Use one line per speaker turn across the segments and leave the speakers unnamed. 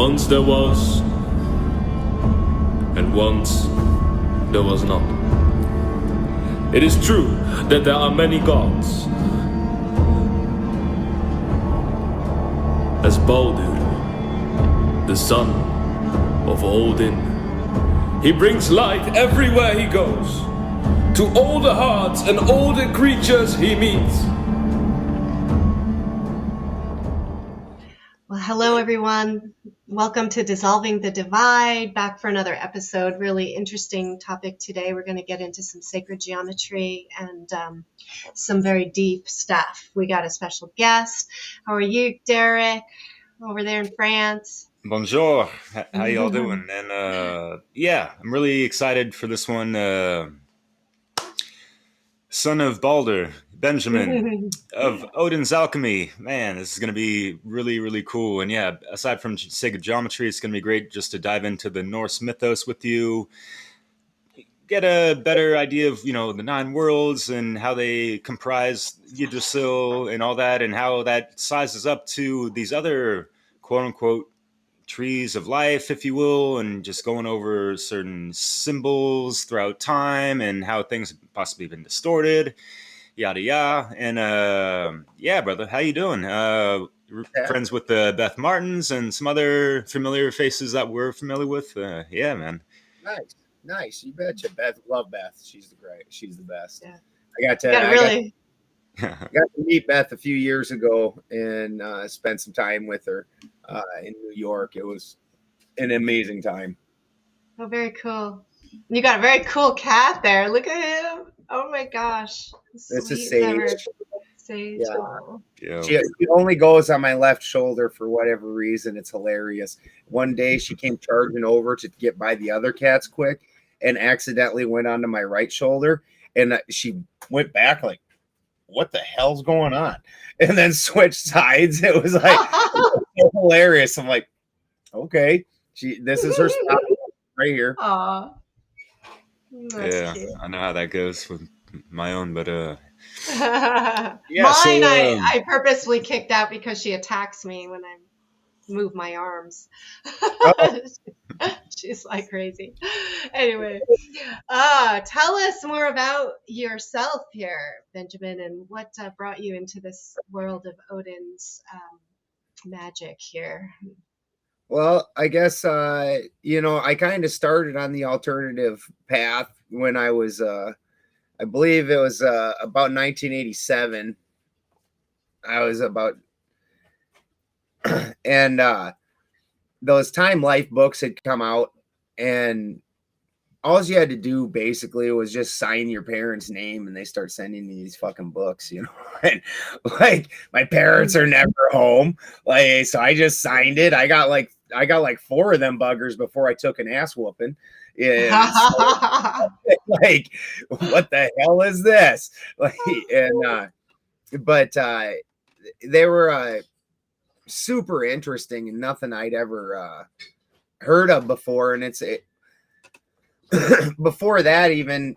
Once there was, and once there was not. It is true that there are many gods, as Balder, the son of Odin. He brings light everywhere he goes, to all the hearts and all the creatures he meets.
Well, hello everyone. Welcome to Dissolving the Divide, back for another episode. Really interesting topic today. We're going to get into some sacred geometry and some very deep stuff. We got a special guest. How are you, Derek, over there in France?
Bonjour. How y'all doing? And I'm really excited for this one. Son of Balder, Benjamin of Odin's Alchemy. Man, this is going to be really, really cool. And yeah, aside from sacred geometry, it's going to be great just to dive into the Norse mythos with you, get a better idea of, the nine worlds and how they comprise Yggdrasil and all that, and how that sizes up to these other quote-unquote trees of life, if you will, and just going over certain symbols throughout time and how things have possibly been distorted, yada yada. And brother, how you doing? Friends with Beth Martins and some other familiar faces that we're familiar with. Man.
Nice. You betcha. Love Beth. She's the best.
Yeah.
I got to meet Beth a few years ago and spend some time with her in New York. It was an amazing time.
Oh, very cool. You got a very cool cat there. Look at him. Oh my gosh.
It's a sage.
Sage.
Yeah. She only goes on my left shoulder for whatever reason. It's hilarious. One day she came charging over to get by the other cats quick and accidentally went onto my right shoulder, and she went back like, what the hell's going on? And then switched sides. It was like so hilarious. I'm like, okay, this is her spot right here.
Aw.
Yeah, cute. I know how that goes with my own, but
mine, I purposely kicked out because she attacks me when I move my arms. Oh. She's like crazy. Anyway, tell us more about yourself here, Benjamin, and what brought you into this world of Odin's magic here.
Well, I guess, I kind of started on the alternative path when I was, I believe it was about 1987. I was about, and those Time Life books had come out, and all you had to do basically was just sign your parents' name, and they start sending you these fucking books, And like my parents are never home, like, so I just signed it. I got like 4 of them buggers before I took an ass whooping. Yeah, so, like, what the hell is this? Like, and but they were super interesting and nothing I'd ever heard of before. And before that, even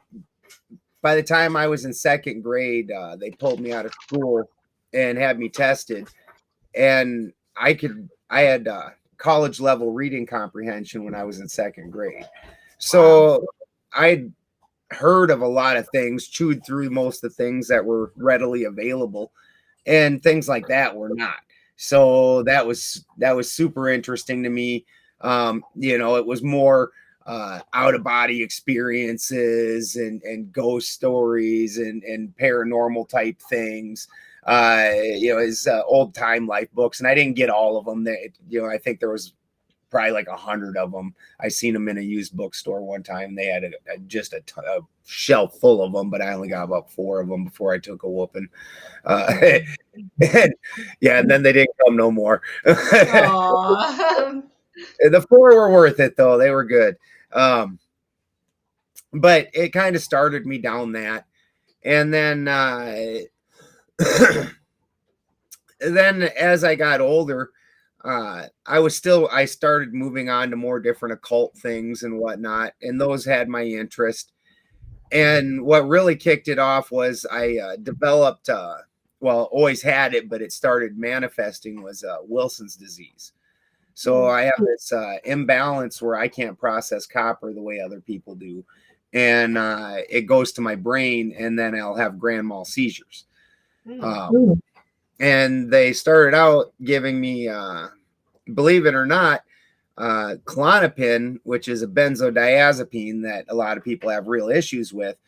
by the time I was in 2nd grade, they pulled me out of school and had me tested, and I had college level reading comprehension when I was in 2nd grade. So I'd heard of a lot of things, chewed through most of the things that were readily available, and things like that were not. So that was super interesting to me. It was more out of body experiences and ghost stories and paranormal type things. His old Time Life books, and I didn't get all of them. I think there was probably like 100 of them. I seen them in a used bookstore one time. They had a shelf full of them, but I only got about 4 of them before I took a whooping. And then they didn't come no more. The 4 were worth it though. They were good. But it kind of started me down that. And then, then as I got older, I started moving on to more different occult things and whatnot, and those had my interest. And what really kicked it off was I developed, always had it, but it started manifesting, was Wilson's disease. So I have this imbalance where I can't process copper the way other people do. And it goes to my brain, and then I'll have grand mal seizures. And they started out giving me, believe it or not, Klonopin, which is a benzodiazepine that a lot of people have real issues with,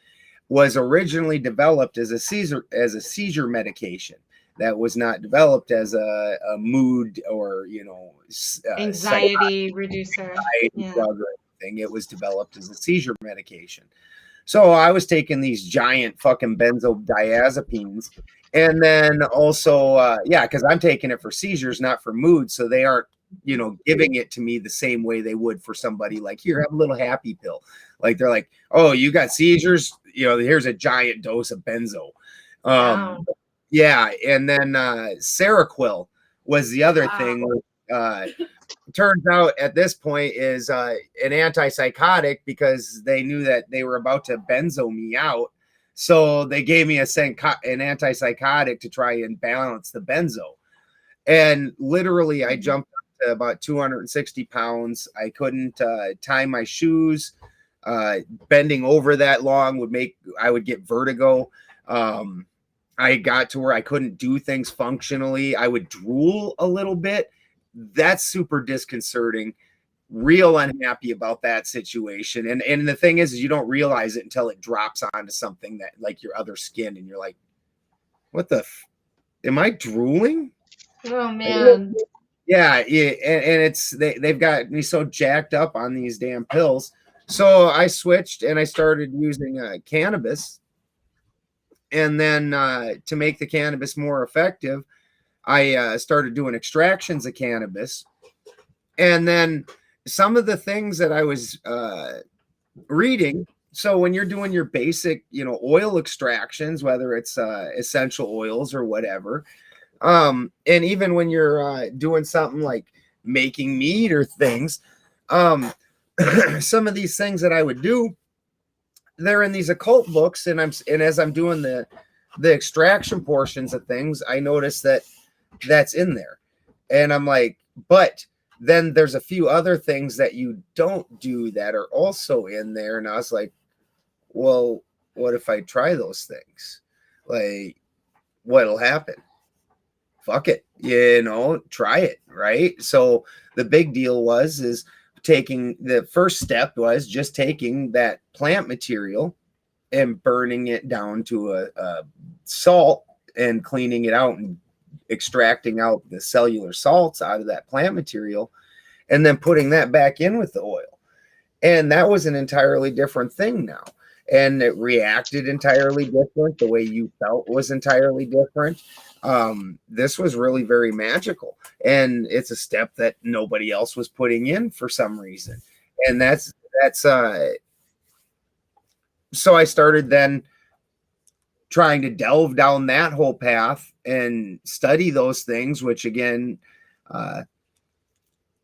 was originally developed as a seizure medication. That was not developed as a mood or, you know,
anxiety reducer
drug or anything. It was developed as a seizure medication. So I was taking these giant fucking benzodiazepines, and then also, because I'm taking it for seizures, not for mood. So they aren't, you know, giving it to me the same way they would for somebody like, here, have a little happy pill. Like they're like, oh, you got seizures, you know, here's a giant dose of benzo. Yeah, and then Seroquel was the other thing. Turns out at this point is an antipsychotic, because they knew that they were about to benzo me out. So they gave me an antipsychotic to try and balance the benzo. And literally I jumped up to about 260 pounds. I couldn't tie my shoes. Bending over that long I would get vertigo. I got to where I couldn't do things functionally. I would drool a little bit. That's super disconcerting. Real unhappy about that situation. And the thing is you don't realize it until it drops onto something that, like, your other skin, and you're like, what the am I drooling?
Oh man.
Yeah, and it's they've got me so jacked up on these damn pills. So I switched and I started using cannabis. And then to make the cannabis more effective, I started doing extractions of cannabis. And then some of the things that I was reading, so when you're doing your basic, you know, oil extractions, whether it's essential oils or whatever, and even when you're doing something like making meat or things, some of these things that I would do, they're in these occult books, and as I'm doing the extraction portions of things, I notice that that's in there, and I'm like, but then there's a few other things that you don't do that are also in there, and I was like, well, what if I try those things? Like, what'll happen? Fuck it, you know, try it, right? So the big deal is taking the first step was just taking that plant material and burning it down to a salt and cleaning it out and extracting out the cellular salts out of that plant material, and then putting that back in with the oil. And that was an entirely different thing now. And it reacted entirely different. The way you felt was entirely different. This was really very magical. And it's a step that nobody else was putting in for some reason. And that's so I started then trying to delve down that whole path and study those things, which again,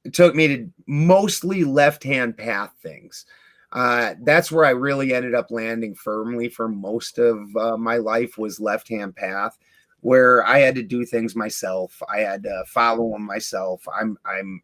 it took me to mostly left-hand path things. That's where I really ended up landing firmly for most of my life, was left-hand path, where I had to do things myself. I had to follow them myself. I'm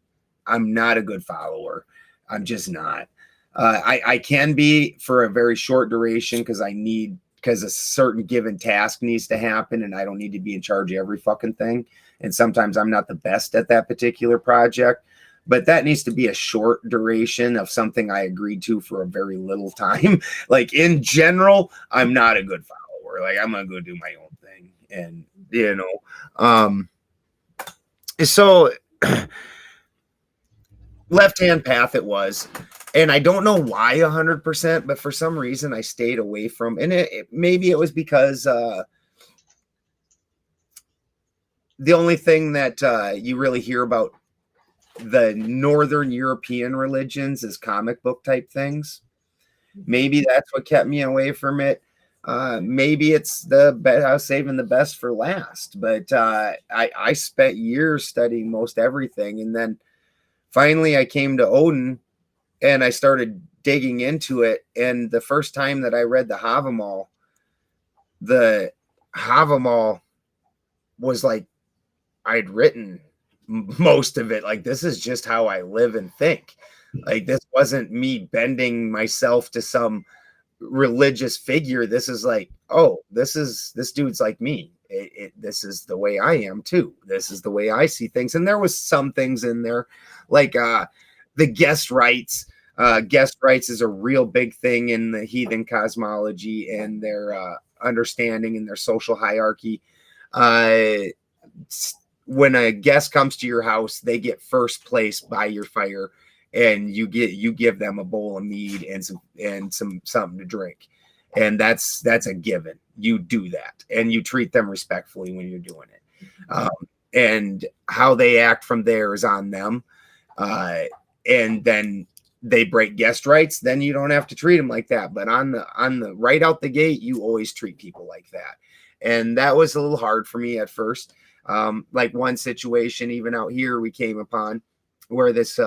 not a good follower. I'm just not. I can be for a very short duration because a certain given task needs to happen, and I don't need to be in charge of every fucking thing. And sometimes I'm not the best at that particular project, but that needs to be a short duration of something I agreed to for a very little time. Like, in general, I'm not a good follower. Like, I'm gonna go do my own thing, and you know, so left-hand path it was. And I don't know why 100%, but for some reason I stayed away from, and maybe it was because the only thing that you really hear about the Northern European religions is comic book type things. Maybe that's what kept me away from it. Maybe it's I was saving the best for last, but I spent years studying most everything. And then finally I came to Odin, and I started digging into it. And the first time that I read the Havamal was like I'd written most of it. Like, this is just how I live and think. Like, this wasn't me bending myself to some religious figure. This is like, oh, this dude's like me. This is the way I am too. This is the way I see things. And there was some things in there, like the guest rights. Guest rights is a real big thing in the heathen cosmology and their understanding and their social hierarchy. When a guest comes to your house, they get first place by your fire, and you give them a bowl of mead and something to drink, and that's a given. You do that, and you treat them respectfully when you're doing it. And how they act from there is on them. And then they break guest rights, then you don't have to treat them like that. But on the right out the gate, you always treat people like that. And that was a little hard for me at first. Like one situation, even out here, we came upon where this,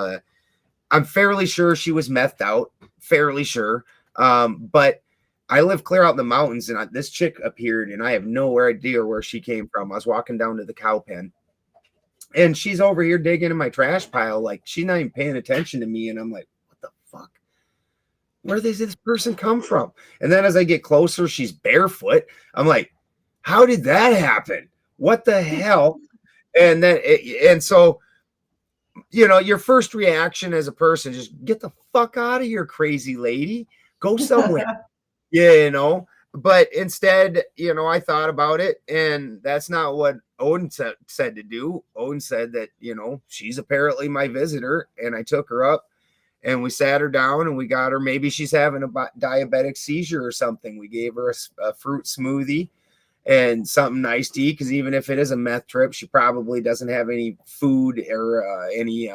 I'm fairly sure she was methed out, fairly sure. But I live clear out in the mountains, and this chick appeared, and I have no idea where she came from. I was walking down to the cow pen, and she's over here digging in my trash pile. Like, she's not even paying attention to me. And I'm like, what the fuck? Where does this person come from? And then as I get closer, she's barefoot. I'm like, how did that happen? What the hell? And then, and so, you know, your first reaction as a person, just get the fuck out of here, crazy lady. Go somewhere. You know, but instead, you know, I thought about it, and that's not what Odin said to do. Odin said that, you know, she's apparently my visitor, and I took her up, and we sat her down, and we got her. Maybe she's having a diabetic seizure or something. We gave her a fruit smoothie and something nice to eat, because even if it is a meth trip, she probably doesn't have any food or any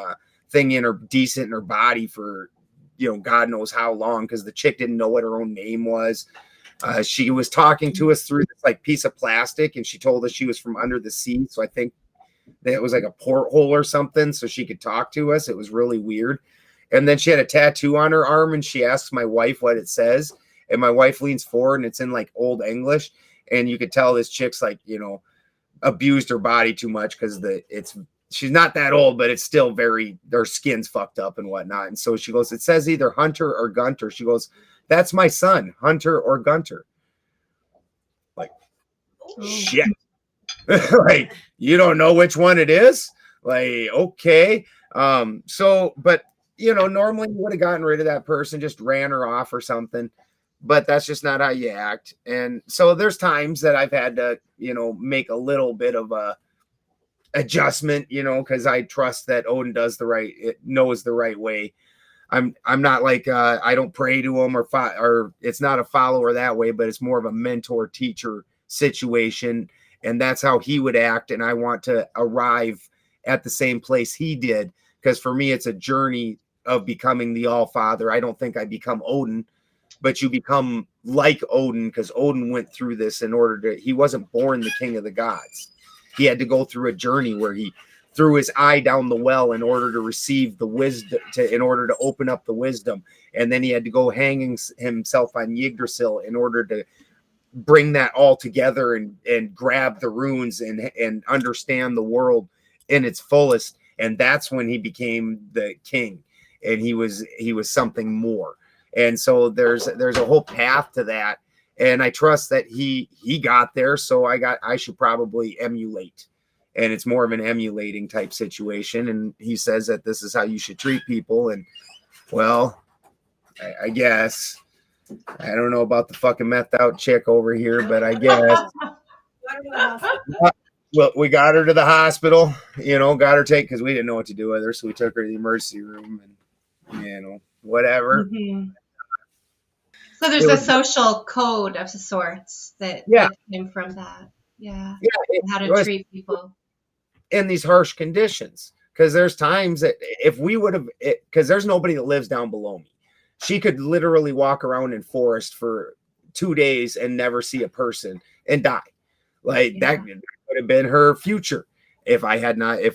thing decent in her body for, you know, God knows how long, because the chick didn't know what her own name was. She was talking to us through this like piece of plastic, and she told us she was from under the sea. So I think that it was like a porthole or something, so she could talk to us. It was really weird. And then she had a tattoo on her arm, and she asks my wife what it says. And my wife leans forward, and it's in like old English. And you could tell this chick's like, you know, abused her body too much, because she's not that old, but it's still their skin's fucked up and whatnot. And so she goes, it says either Hunter or Gunter. She goes, that's my son, Hunter or Gunter. Like, shit. Like, you don't know which one it is? Like, okay. So, but, you know, normally you would have gotten rid of that person, just ran her off or something. But that's just not how you act. And so there's times that I've had to, you know, make a little bit of a adjustment, you know, because I trust that Odin knows the right way. I'm not like I don't pray to him or it's not a follower that way, but it's more of a mentor teacher situation, and that's how he would act. And I want to arrive at the same place he did, because for me it's a journey of becoming the All Father. I don't think I become Odin, but you become like Odin, because Odin went through this he wasn't born the king of the gods. He had to go through a journey where he threw his eye down the well in order to receive the wisdom, in order to open up the wisdom. And then he had to go hanging himself on Yggdrasil in order to bring that all together and grab the runes and understand the world in its fullest. And that's when he became the king, and he was something more. And so there's a whole path to that. And I trust that he got there. So I should probably emulate, and it's more of an emulating type situation. And he says that this is how you should treat people. And well, I guess, I don't know about the fucking methed out chick over here, but I guess, well, we got her to the hospital, you know, because we didn't know what to do with her. So we took her to the emergency room, and, you know, whatever.
Mm-hmm. So there's a social code of sorts that came from that. Yeah. How to treat people
in these harsh conditions. Because there's times that if we would have, because there's nobody that lives down below me. She could literally walk around in forest for 2 days and never see a person and die. Like that would have been her future if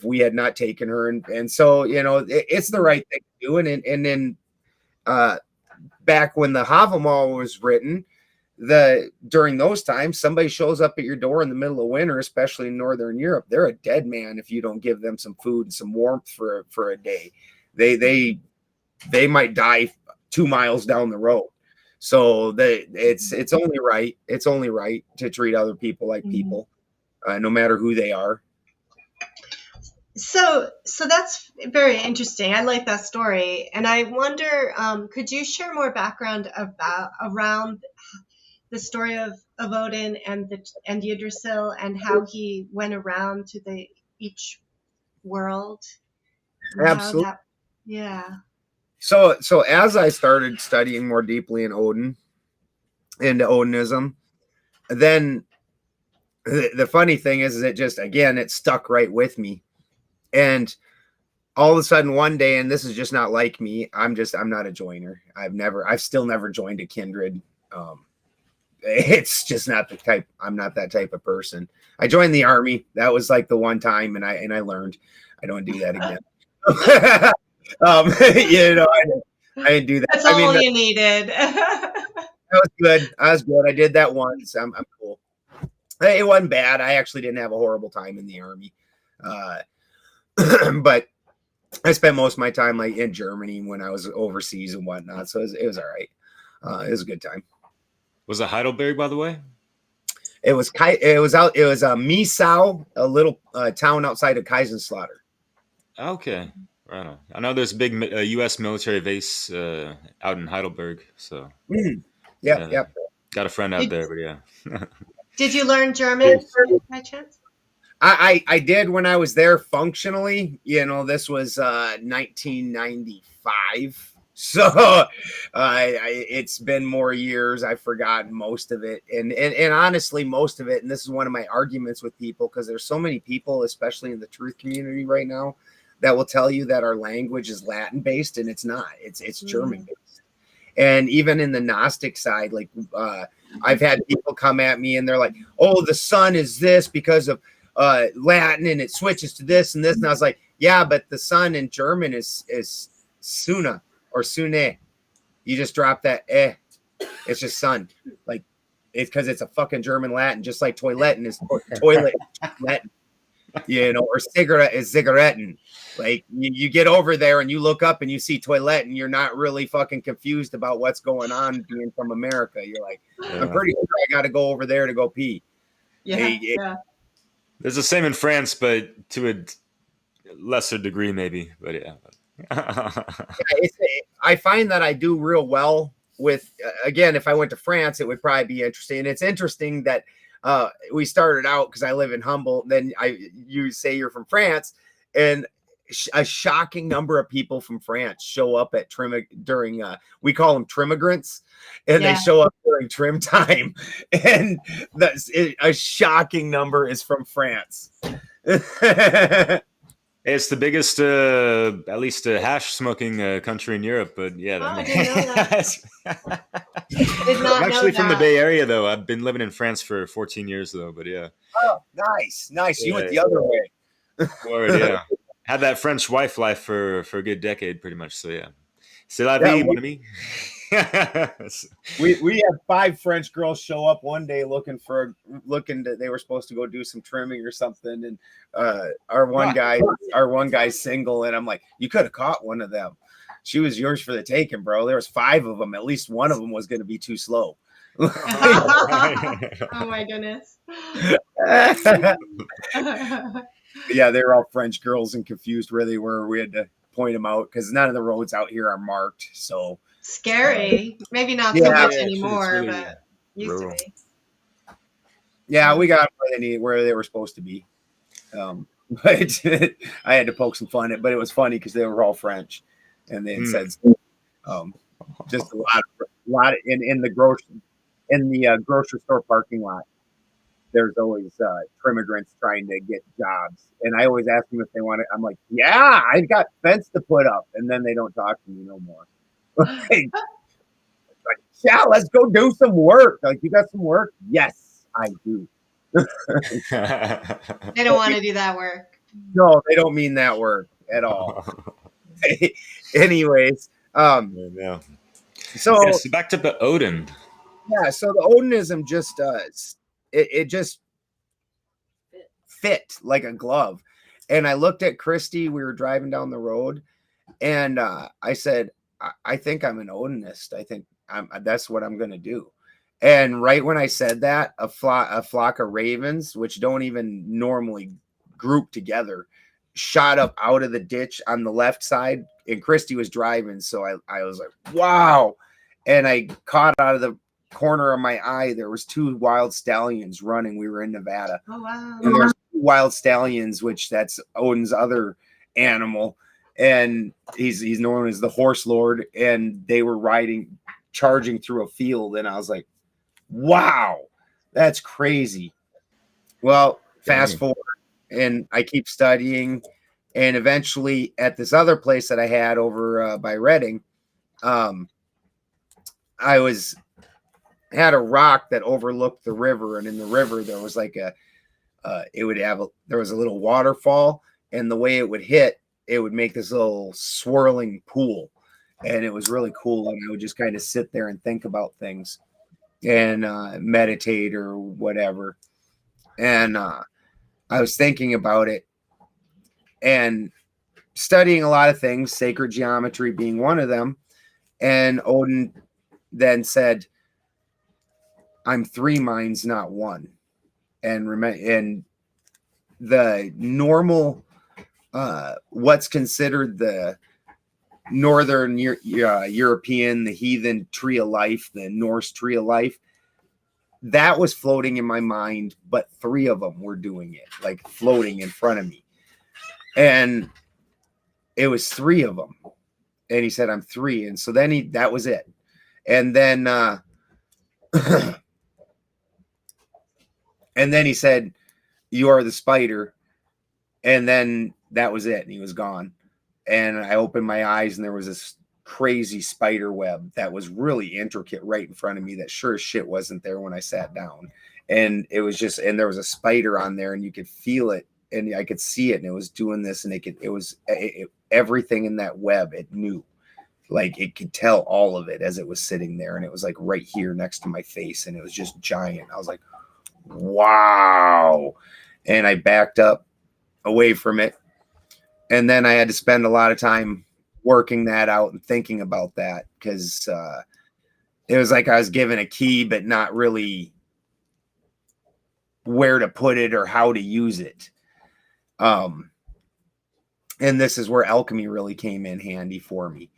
we had not taken her. And so, you know, it's the right thing to do. And then back when the Havamal was written, during those times, somebody shows up at your door in the middle of winter, especially in Northern Europe, they're a dead man if you don't give them some food and some warmth for a day. They might die 2 miles down the road. So it's only right. It's only right to treat other people like people, no matter who they are.
So that's very interesting. I like that story, and I wonder, could you share more background around the story of Odin and Yggdrasil and how he went around to each world?
Absolutely.
Yeah.
So as I started studying more deeply in Odin, into Odinism, then the funny thing is it just, again, it stuck right with me. And all of a sudden one day, and this is just not like me, I'm not a joiner. I've still never joined a kindred. It's just not the type. I'm not that type of person. I joined the army. That was like the one time, and I learned I don't do that again. You know, I didn't do that.
That's all you needed.
That was good. I did that once. I'm cool. It wasn't bad. I actually didn't have a horrible time in the army. But I spent most of my time like in Germany when I was overseas and whatnot. So it was all right. It was a good time.
Was it Heidelberg, by the way?
It was Misau, a little town outside of Kaiserslautern.
Okay. Right on. I know there's a big U.S. military base out in Heidelberg. So
Yep.
Got a friend out there, but yeah.
Did you learn German by chance?
I did when I was there functionally. You know, this was 1995. So it's been more years. I've forgotten most of it. And honestly, most of it, and this is one of my arguments with people, because there's so many people, especially in the truth community right now, that will tell you that our language is Latin based, and it's not. It's German based. And even in the Gnostic side, like I've had people come at me and they're like, oh, the sun is this because of Latin, and it switches to this and this. And I was like, yeah, but the sun in German is Suna or Sune. You just drop that eh. It's just sun. Like, it's because it's a fucking German Latin, just like toiletten is toilet Latin. You know, or cigarette is Zigaretten. Like you get over there and you look up and you see toilet and you're not really fucking confused about what's going on being from America. You're like, I'm pretty sure I got to go over there to go pee.
Yeah.
There's the same in France, but to a lesser degree, maybe. But yeah.
I find that I do real well with, again, if I went to France, it would probably be interesting. And it's interesting that we started out, because I live in Humboldt, then you say you're from France, and a shocking number of people from France show up at during we call them trimigrants, and they show up during trim time, and a shocking number is from France.
It's the biggest, at least hash smoking country in Europe, but yeah.
I didn't know that.
I'm actually from the Bay Area, though. I've been living in France for 14 years, though, but yeah.
Oh, nice. Yeah, you went the other way.
Word, yeah. Had that French wife life for a good decade, pretty much. So yeah, c'est la vie, mon ami.
We had 5 French girls show up one day looking they were supposed to go do some trimming or something, and our one guy's single, and I'm like, you could have caught one of them. She was yours for the taking, bro. There was 5 of them. At least one of them was going to be too slow.
Oh my goodness.
Yeah, they were all French girls and confused where they were. We had to point them out because none of the roads out here are marked. So
scary. Maybe not so much anymore, really, but used to be.
Yeah, we got where they were supposed to be. But I had to poke some fun at it, but it was funny because they were all French, and they had said just a lot in the grocery store parking lot. There's always immigrants trying to get jobs, and I always ask them if they want it. I'm like, yeah, I've got fence to put up, and then they don't talk to me no more. Like, yeah, let's go do some work. Like, you got some work? Yes, I do.
They don't want to do that work.
No, they don't mean that work at all. Anyways,
so back to Odin.
Yeah, so the Odinism just it just fit like a glove. And I looked at Christy, we were driving down the road, and I said, I think I'm an Odinist. I think that's what I'm going to do. And right when I said that, a flock of ravens, which don't even normally group together, shot up out of the ditch on the left side, and Christy was driving. So I was like, wow. And I caught out of the corner of my eye, there was 2 wild stallions running. We were in Nevada.
Oh, wow.
And there's 2 wild stallions, which that's Odin's other animal. And he's known as the horse lord. And they were charging through a field. And I was like, wow, that's crazy. Well, fast forward, and I keep studying. And eventually at this other place that I had over by Reading, I had a rock that overlooked the river, and in the river there was like there was a little waterfall, and the way it would hit, it would make this little swirling pool, and it was really cool. And I would just kind of sit there and think about things and meditate or whatever. And I was thinking about it and studying a lot of things, sacred geometry being one of them. And Odin then said, I'm 3 minds, not 1. And the normal, what's considered the Northern European, the heathen tree of life, the Norse tree of life, that was floating in my mind, but 3 of them were doing it, like floating in front of me. And it was 3 of them. And he said, I'm 3. And so then that was it. And then, and then he said, you are the spider. And then that was it. And he was gone. And I opened my eyes, and there was this crazy spider web that was really intricate right in front of me that sure as shit wasn't there when I sat down. And it was just, and there was a spider on there, and you could feel it, and I could see it, and it was doing this, and everything in that web, it knew. Like, it could tell all of it as it was sitting there, and it was like right here next to my face, and it was just giant. I was like, wow. And I backed up away from it. And then I had to spend a lot of time working that out and thinking about that, because it was like I was given a key, but not really where to put it or how to use it. And this is where alchemy really came in handy for me.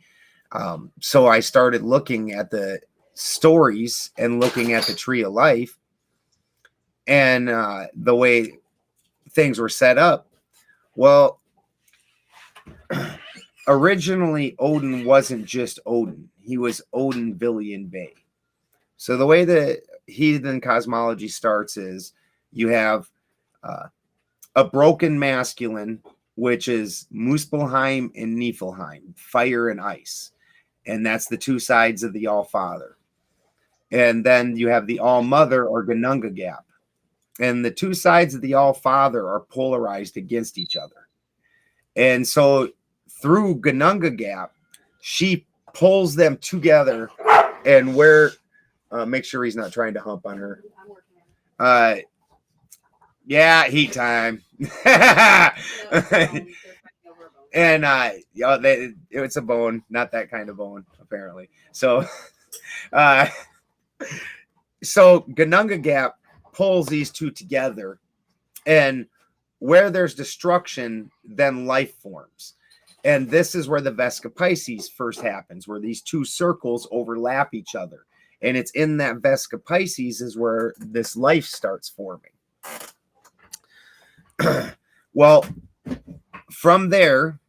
So I started looking at the stories and looking at the tree of life and the way things were set up. Well, originally Odin wasn't just Odin. He was Odin Villian Bay. So the way the heathen cosmology starts is you have a broken masculine, which is Muspelheim and Niflheim, fire and ice. And that's the 2 sides of the All-Father. And then you have the All-Mother, or Gununga Gap. And the 2 sides of the All-Father are polarized against each other. And so through Gununga Gap, she pulls them together, and make sure he's not trying to hump on her. Yeah, heat time. And it's a bone, not that kind of bone, apparently. So Gununga Gap pulls these 2 together, and where there's destruction, then life forms. And this is where the Vesca Pisces first happens, where these 2 circles overlap each other. And it's in that Vesca Pisces is where this life starts forming. Well, from there,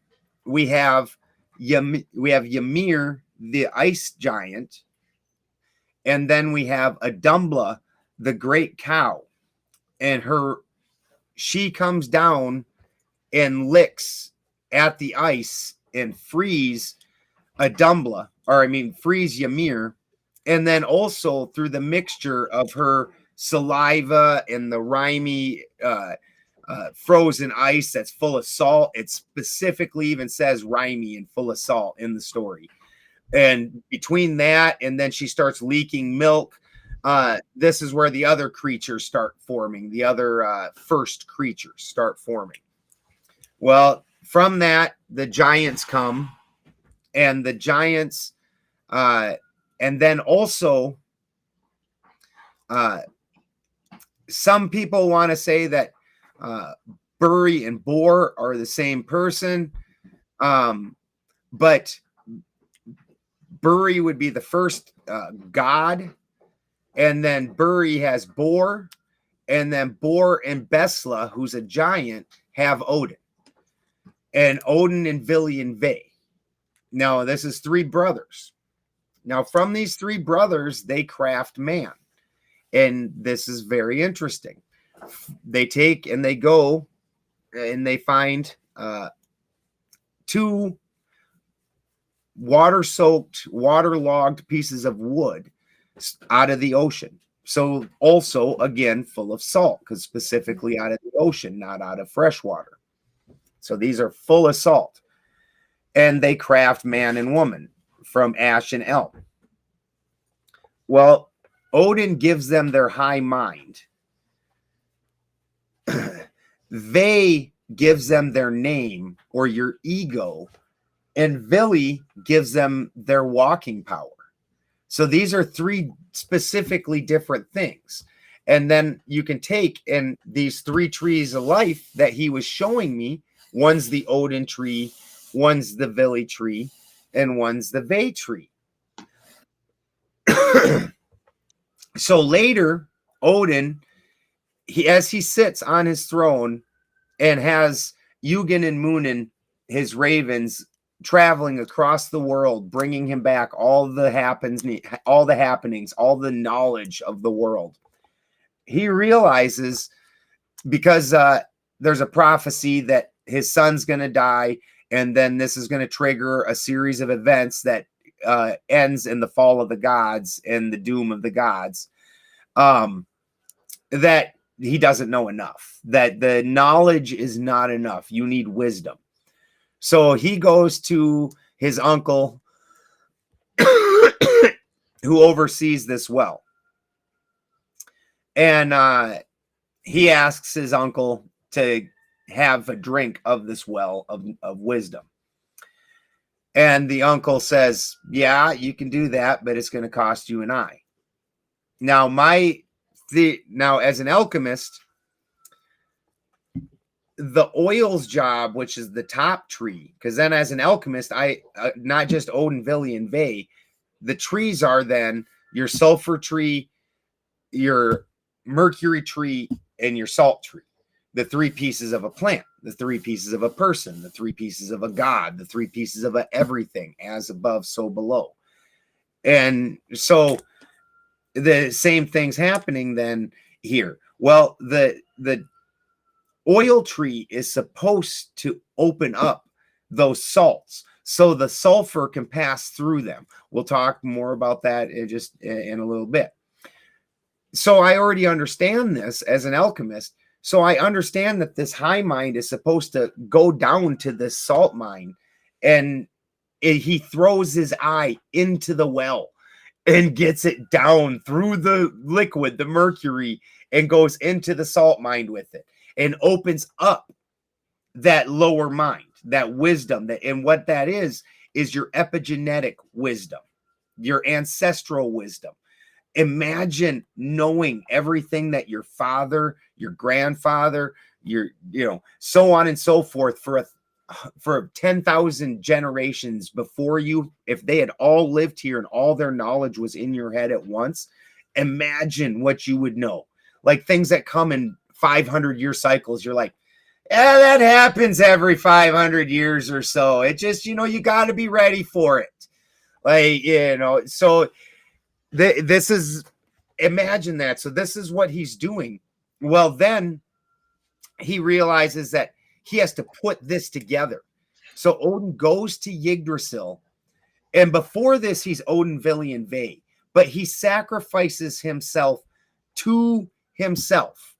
we have Ymir, the ice giant, and then we have Adumbla, the great cow, and she comes down and licks at the ice and frees frees Ymir, and then also through the mixture of her saliva and the rimy frozen ice that's full of salt. It specifically even says rimy and full of salt in the story. And between that, and then she starts leaking milk, this is where the other creatures start forming. The other first creatures start forming. Well, from that, the giants come, and the giants, and then also, some people want to say that Buri and Bor are the same person, but Buri would be the first god, and then Buri has Bor, and then Bor and Besla, who's a giant, have Odin. And Odin and Vili and Ve. Now, this is three brothers. Now, from these three brothers, they craft man. And this is very interesting. They take and they go and they find two water-soaked, waterlogged pieces of wood out of the ocean. So also, again, full of salt, because specifically out of the ocean, not out of fresh water. So these are full of salt. And they craft man and woman from ash and elm. Well, Odin gives them their high mind. They gives them their name or your ego. And Vili gives them their walking power. So these are three specifically different things. And then you can take in these three trees of life that he was showing me. One's the Odin tree, one's the Vili tree, and one's the Ve tree. So later, Odin, as he sits on his throne and has Hugin and Munin, his ravens, traveling across the world, bringing him back all the happenings, all the knowledge of the world. He realizes, because there's a prophecy that his son's going to die, and then this is going to trigger a series of events that ends in the fall of the gods and the doom of the gods, that he doesn't know enough, that the knowledge is not enough. You need wisdom. So he goes to his uncle who oversees this well. And he asks his uncle to have a drink of this well of wisdom. And the uncle says, yeah, you can do that, but it's going to cost you an eye. Now, now as an alchemist, the oils job, which is the top tree, because then as an alchemist, not just Odin, Vili, and Ve, the trees are then your sulfur tree, your mercury tree, and your salt tree. The three pieces of a plant, the three pieces of a person, the three pieces of a god, the three pieces of everything, as above, so below. And so the same thing's happening then here. Well, the oil tree is supposed to open up those salts so the sulfur can pass through them. We'll talk more about that in a little bit. So I already understand this as an alchemist. So I understand that this high mind is supposed to go down to this salt mine, and he throws his eye into the well and gets it down through the liquid, the mercury, and goes into the salt mine with it and opens up that lower mind, that wisdom. And what that is your epigenetic wisdom, your ancestral wisdom. Imagine knowing everything that your father, your grandfather, so on and so forth for 10,000 generations before you, if they had all lived here and all their knowledge was in your head at once. Imagine what you would know, like things that come in 500-year cycles. You're like, yeah, that happens every 500 years or so. It just, you got to be ready for it. So this is, imagine that. So this is what he's doing. Well, then he realizes that he has to put this together. So Odin goes to Yggdrasil, and before this, he's Odin, Vili, and Ve, but he sacrifices himself to himself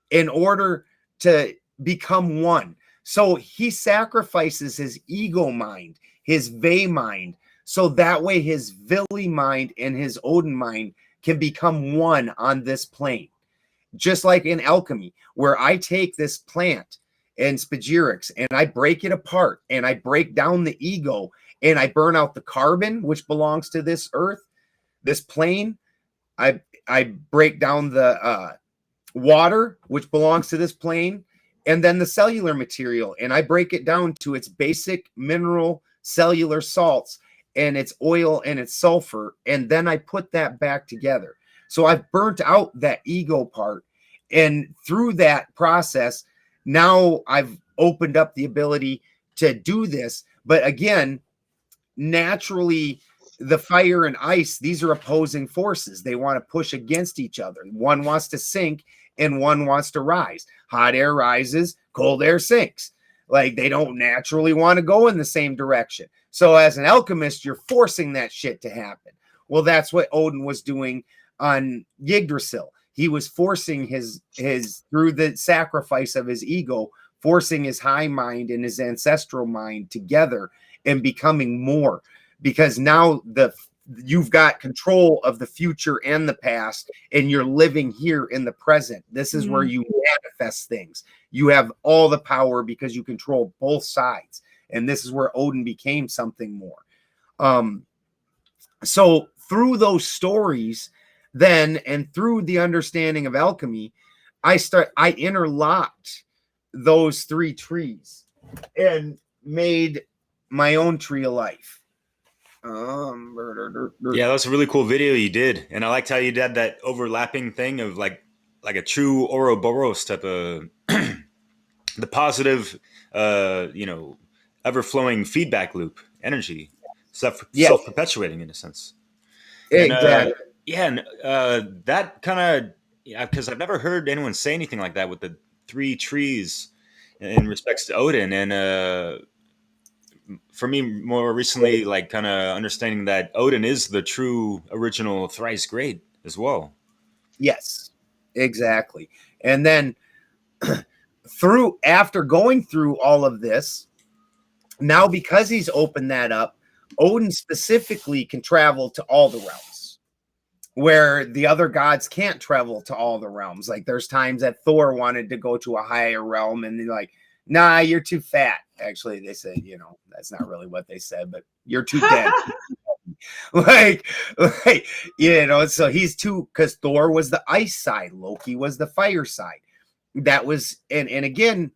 in order to become one. So he sacrifices his ego mind, his Ve mind, so that way his Vili mind and his Odin mind can become one on this plane. Just like in alchemy, where I take this plant and spagyrics and I break it apart and I break down the ego and I burn out the carbon, which belongs to this earth, this plane. I break down the water, which belongs to this plane, and then the cellular material, and I break it down to its basic mineral cellular salts and its oil and its sulfur, and then I put that back together. So I've burnt out that ego part, and through that process, now I've opened up the ability to do this. But again, naturally, the fire and ice, these are opposing forces. They want to push against each other. One wants to sink and one wants to rise. Hot air rises, cold air sinks. Like, they don't naturally want to go in the same direction. So as an alchemist, you're forcing that shit to happen. Well, that's what Odin was doing on Yggdrasil. He was forcing his through the sacrifice of his ego, forcing his high mind and his ancestral mind together and becoming more. Because now you've got control of the future and the past, and you're living here in the present. This is where you manifest things. You have all the power because you control both sides. And this is where Odin became something more. So through those stories, then, and through the understanding of alchemy, I interlocked those 3 trees and made my own tree of life.
Yeah, that's a really cool video you did, and I liked how you did that overlapping thing of like a true Ouroboros type of the positive, ever flowing feedback loop energy, self-perpetuating in a sense.
Exactly.
And that kind of, because I've never heard anyone say anything like that with the 3 trees in respects to Odin, and for me, more recently, like kind of understanding that Odin is the true original thrice great as well.
Yes, exactly. And then after going through all of this, now because he's opened that up, Odin specifically can travel to all the realms where the other gods can't travel to all the realms. Like, there's times that Thor wanted to go to a higher realm and they're like, nah, you're too fat. Actually, they said, that's not really what they said, but you're too dead. So he's too, because Thor was the ice side, Loki was the fire side. That was, and again,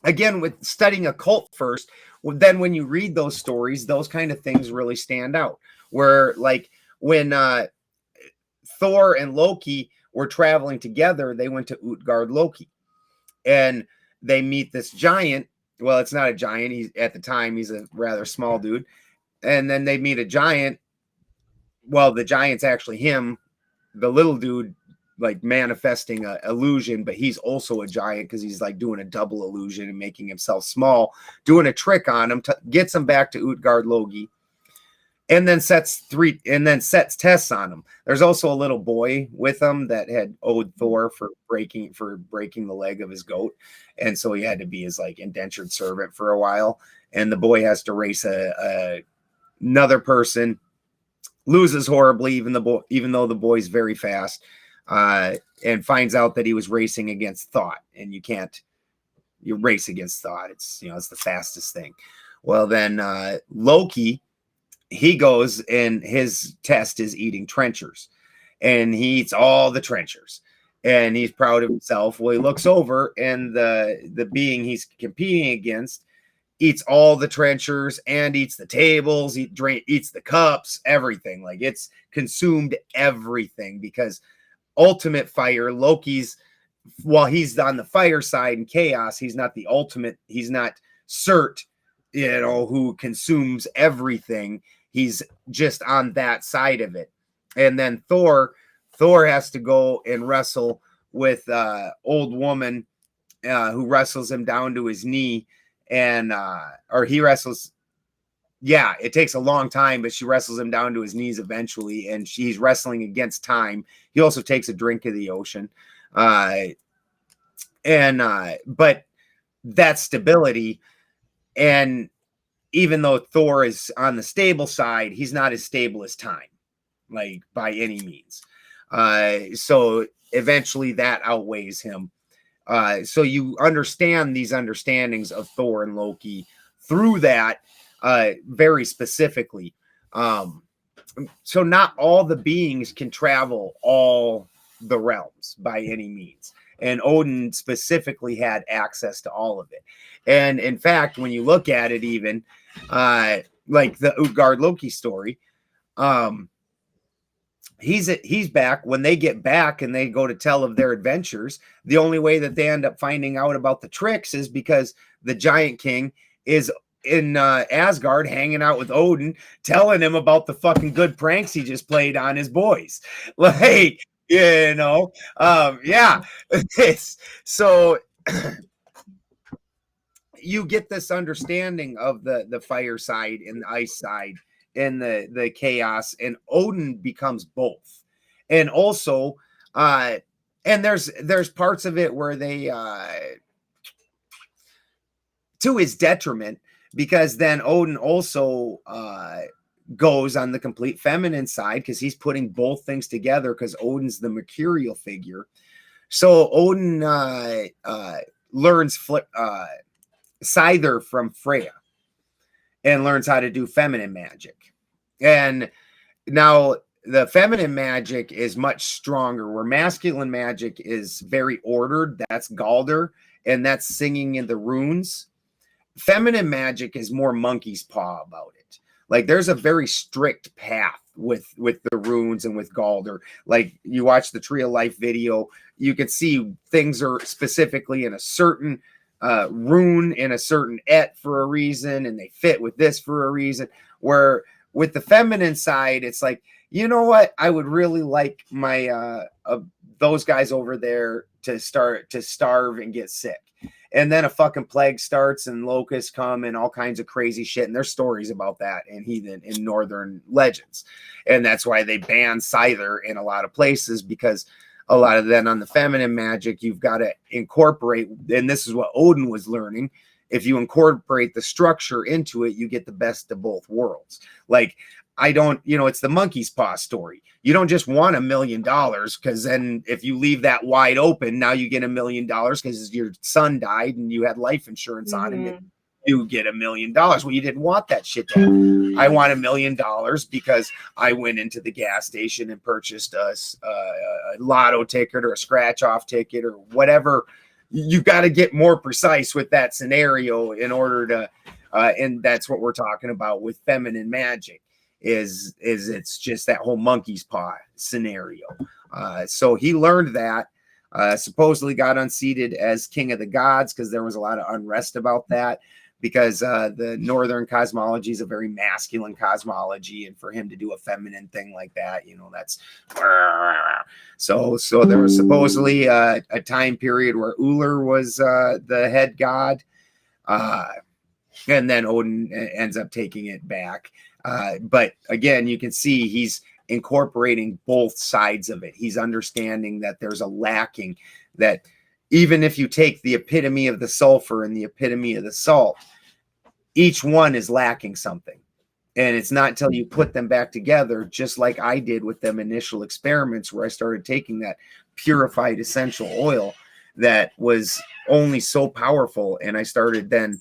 with studying occult first, then when you read those stories, those kind of things really stand out. Where, like, when Thor and Loki were traveling together, they went to Utgard Loki, and they meet this giant. Well, it's not a giant. At the time, he's a rather small dude. And then they meet a giant. Well, the giant's actually him, the little dude, like manifesting an illusion, but he's also a giant because he's like doing a double illusion and making himself small, doing a trick on him, gets him back to Utgard Loki, and then sets tests on him. There's also a little boy with him that had owed Thor for breaking the leg of his goat, and so he had to be his like indentured servant for a while. And the boy has to race another person, loses horribly, even though the boy's very fast, and finds out that he was racing against thought, and you race against thought. It's it's the fastest thing. Well, then Loki, he goes and his test is eating trenchers, and he eats all the trenchers, and he's proud of himself. Well, he looks over, and the being he's competing against eats all the trenchers and eats the tables, eats the cups, everything. Like, it's consumed everything, because ultimate fire, Loki's, while he's on the fire side in chaos, he's not the ultimate. He's not Surt, who consumes everything. He's just on that side of it. And then Thor has to go and wrestle with old woman who wrestles him down to his knee, and or he wrestles. Yeah, it takes a long time, but she wrestles him down to his knees eventually, and she's wrestling against time. He also takes a drink of the ocean, but that stability. And even though Thor is on the stable side, he's not as stable as time, like by any means. So eventually that outweighs him. So you understand these understandings of Thor and Loki through that very specifically. So not all the beings can travel all the realms by any means. And Odin specifically had access to all of it. And in fact, when you look at it, even like the Utgard Loki story, he's back. When they get back and they go to tell of their adventures, the only way that they end up finding out about the tricks is because the giant king is in Asgard hanging out with Odin, telling him about the fucking good pranks he just played on his boys. Like, yeah. So you get this understanding of the fire side and the ice side and the chaos, and Odin becomes both. And also and there's parts of it where they to his detriment, because then Odin also goes on the complete feminine side because he's putting both things together, because Odin's the mercurial figure. So Odin learns Scyther from Freya and learns how to do feminine magic. And now the feminine magic is much stronger, where masculine magic is very ordered. That's Galder, and that's singing in the runes. Feminine magic is more monkey's paw about it. Like, there's a very strict path with the runes and with Galder. Like, you watch the Tree of Life video, you can see things are specifically in a certain rune, in a certain et for a reason, and they fit with this for a reason. Where with the feminine side, it's like, you know what? I would really like my those guys over there to starve and get sick. And then a fucking plague starts and locusts come and all kinds of crazy shit. And there's stories about that in northern legends. And that's why they ban Scyther in a lot of places, because a lot of that on the feminine magic, you've got to incorporate. And this is what Odin was learning. If you incorporate the structure into it, you get the best of both worlds. Like, it's the monkey's paw story. You don't just want $1 million, because then if you leave that wide open, now you get $1 million because your son died and you had life insurance on him. And you get $1 million. Well, you didn't want that shit to happen. I want $1 million because I went into the gas station and purchased a lotto ticket or a scratch off ticket or whatever. You got to get more precise with that scenario in order to, and that's what we're talking about with feminine magic. Is it's just that whole monkey's paw scenario. So he learned that, supposedly got unseated as king of the gods because there was a lot of unrest about that, because the northern cosmology is a very masculine cosmology, and for him to do a feminine thing like that, that's so there was supposedly a time period where Uller was the head god, and then Odin ends up taking it back. But again, you can see he's incorporating both sides of it. He's understanding that there's a lacking, that even if you take the epitome of the sulfur and the epitome of the salt, each one is lacking something. And it's not until you put them back together, just like I did with them initial experiments where I started taking that purified essential oil that was only so powerful. And I started then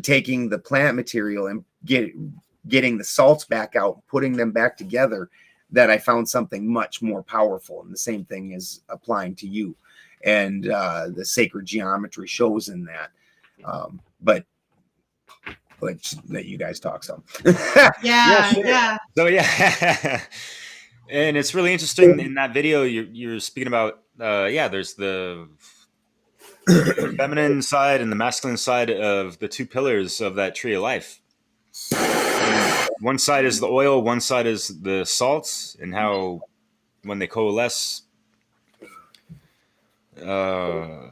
taking the plant material and getting the salts back out, putting them back together, that I found something much more powerful. And the same thing is applying to you. And the sacred geometry shows in that. But let you guys talk some.
Yeah, sure. Yeah.
So yeah. And it's really interesting in that video you're speaking about, there's the feminine side and the masculine side of the two pillars of that tree of life. And one side is the oil, one side is the salts, and how when they coalesce. But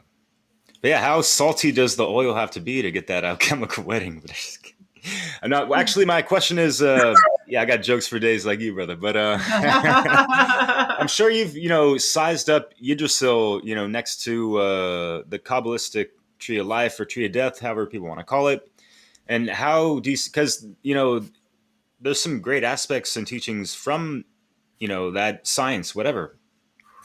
yeah, how salty does the oil have to be to get that alchemical wedding? I'm not actually. My question is, I got jokes for days like you, brother. But I'm sure you've sized up Yggdrasil, next to the Kabbalistic tree of life or tree of death, however people want to call it. And how do you? Because there's some great aspects and teachings from that science, whatever.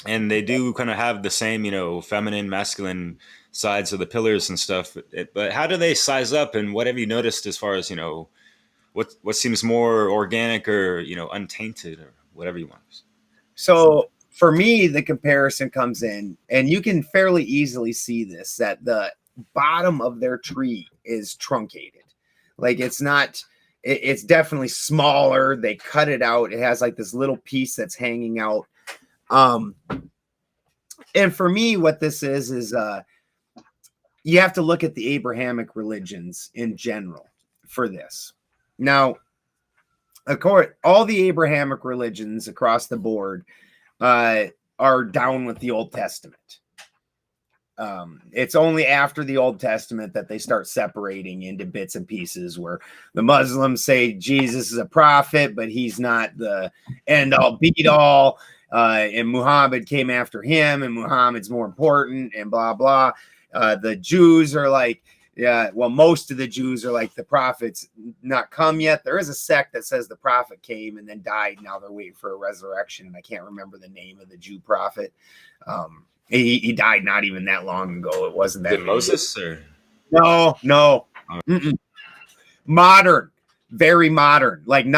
and they do kind of have the same, feminine, masculine sides of the pillars and stuff. But how do they size up, and what have you noticed as far as, what seems more organic or, untainted or whatever you want?
So for me, the comparison comes in, and you can fairly easily see this, that the bottom of their tree is truncated. Like it's not, it's definitely smaller. They cut it out. It has like this little piece that's hanging out. And for me, what this is you have to look at the Abrahamic religions in general for this. Now, of course, all the Abrahamic religions across the board are down with the Old Testament. It's only after the Old Testament that they start separating into bits and pieces, where the Muslims say Jesus is a prophet, but he's not the end all be all. And Muhammad came after him, and Muhammad's more important, and blah, blah. The Jews are like, yeah, well, most of the Jews are like, the prophet's not come yet. There is a sect that says the prophet came and then died. Now they're waiting for a resurrection. And I can't remember the name of the Jew prophet. He died not even that long ago. It wasn't that
Moses, or
no. Modern, very modern, like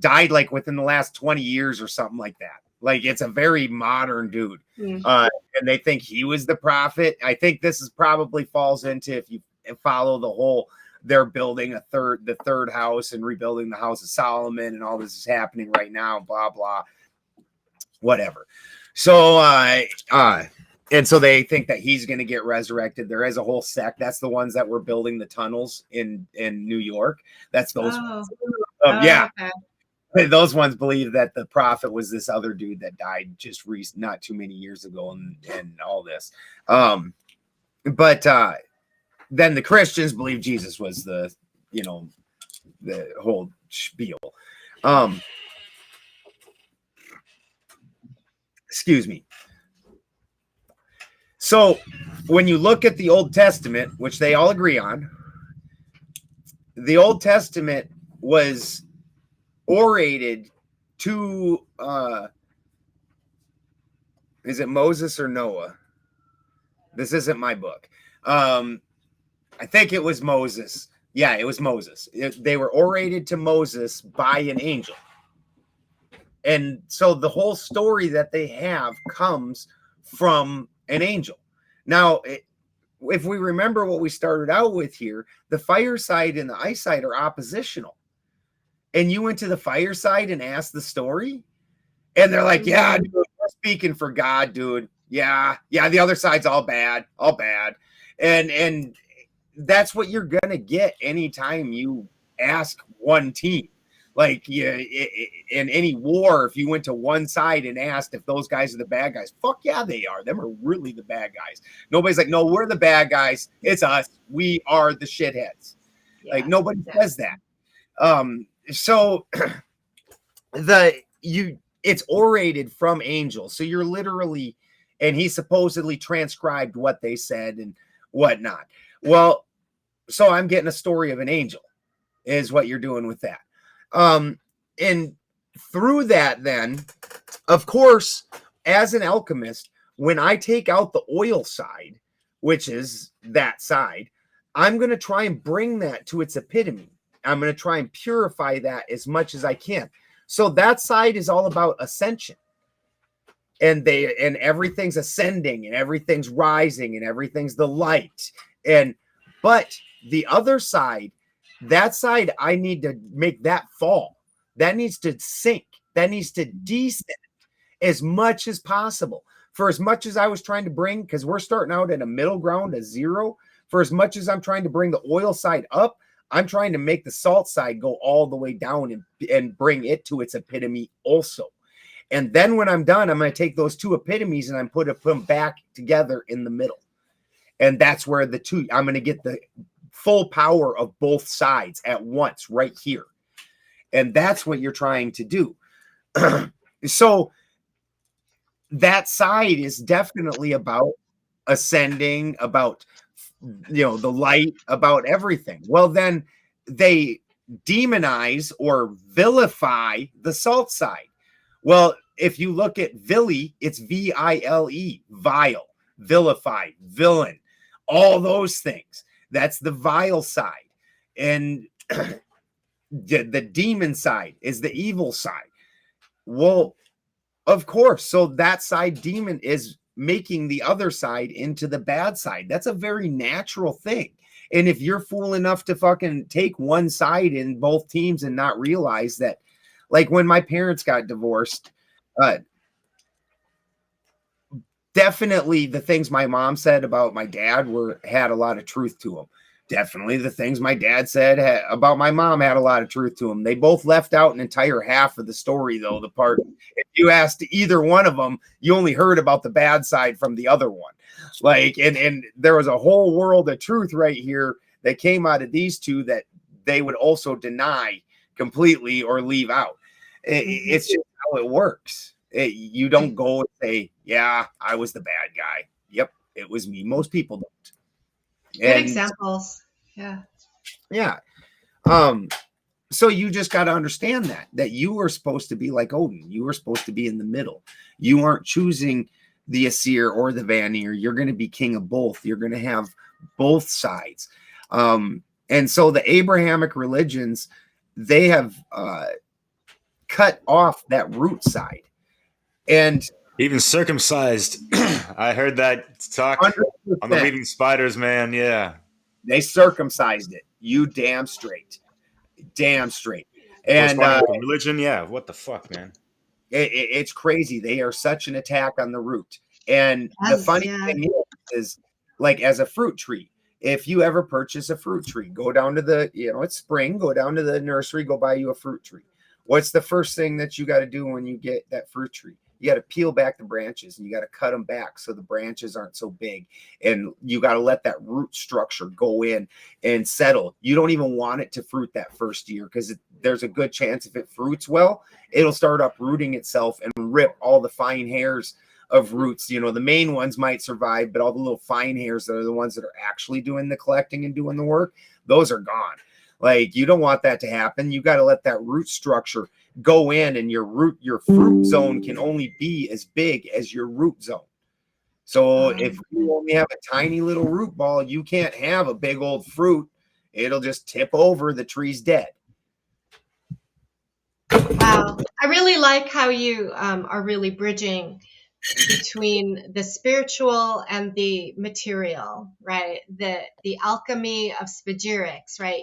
died like within the last 20 years or something like that. Like it's a very modern dude. And they think he was the prophet. I think this is probably falls into, if you follow the whole, they're building the third house and rebuilding the house of Solomon, and all this is happening right now, blah, blah, whatever. So, and so they think that he's going to get resurrected. There is a whole sect. That's the ones that were building the tunnels in New York. That's those. Yeah. Okay. Those ones believe that the prophet was this other dude that died just not too many years ago, and all this. But then the Christians believe Jesus was the whole spiel. Excuse me. So when you look at the Old Testament, which they all agree on, the Old Testament was orated to is it Moses or Noah? This isn't my book. I think it was Moses. Yeah, it was Moses. They were orated to Moses by an angel. And so the whole story that they have comes from an angel. Now, if we remember what we started out with here, the fire side and the ice side are oppositional. And you went to the fireside and asked the story, and they're like, yeah, dude, we're speaking for God, dude. Yeah, the other side's all bad. And that's what you're going to get anytime you ask one team. Like, yeah, in any war, if you went to one side and asked if those guys are the bad guys, fuck yeah, they are. Them are really the bad guys. Nobody's like, no, we're the bad guys. It's us. We are the shitheads. Yeah, like, nobody says that. So it's orated from angels. So you're literally, and he supposedly transcribed what they said and whatnot. Well, so I'm getting a story of an angel is what you're doing with that. And through that, then, of course, as an alchemist, when I take out the oil side, which is that side, I'm going to try and bring that to its epitome. I'm going to try and purify that as much as I can. So that side is all about ascension. And everything's ascending and everything's rising and everything's the light. But the other side, that side, I need to make that fall. That needs to sink. That needs to descend as much as possible. For as much as I was trying to bring, because we're starting out at a middle ground, a zero, for as much as I'm trying to bring the oil side up, I'm trying to make the salt side go all the way down and bring it to its epitome also. And then when I'm done, I'm going to take those two epitomes and I'm put them back together in the middle. And that's where I'm going to get the full power of both sides at once right here. And that's what you're trying to do. So that side is definitely about ascending, about the light, about everything. Well, then they demonize or vilify the salt side. Well, if you look at vili, it's vile, vile, vilified, villain, all those things. That's the vile side. And the demon side is the evil side. Well, of course. So that side demon is making the other side into the bad side. That's a very natural thing. And if you're fool enough to fucking take one side in both teams and not realize that, like when my parents got divorced, definitely the things my mom said about my dad had a lot of truth to them. Definitely the things my dad said about my mom had a lot of truth to them. They both left out an entire half of the story, though. The part, if you asked either one of them, you only heard about the bad side from the other one. Like, and there was a whole world of truth right here that came out of these two that they would also deny completely or leave out. It's just how it works. You don't go and say, yeah, I was the bad guy. Yep, it was me. Most people don't.
Good examples. Yeah.
Yeah. So you just got to understand that you were supposed to be like Odin. You were supposed to be in the middle. You aren't choosing the Aesir or the Vanir. You're going to be king of both. You're going to have both sides. And so the Abrahamic religions, they have cut off that root side. And
even circumcised. I heard that talk
100%.
On the Weaving Spiders, man. Yeah.
They circumcised it. You damn straight. Damn straight. And
religion, yeah. What the fuck, man?
It's crazy. They are such an attack on the root. And the funny thing is, like, as a fruit tree, if you ever purchase a fruit tree, go down to it's spring, go down to the nursery, go buy you a fruit tree. What's the first thing that you got to do when you get that fruit tree? You got to peel back the branches and you got to cut them back so the branches aren't so big. And you got to let that root structure go in and settle. You don't even want it to fruit that first year because there's a good chance if it fruits well, it'll start uprooting itself and rip all the fine hairs of roots. The main ones might survive, but all the little fine hairs that are the ones that are actually doing the collecting and doing the work, those are gone. Like, you don't want that to happen. You got to let that root structure go in, and your fruit zone can only be as big as your root zone. So if you only have a tiny little root ball, you can't have a big old fruit. It'll just tip over. The tree's dead.
Wow. I really like how you are really bridging between the spiritual and the material, right? The alchemy of spagyrics, right?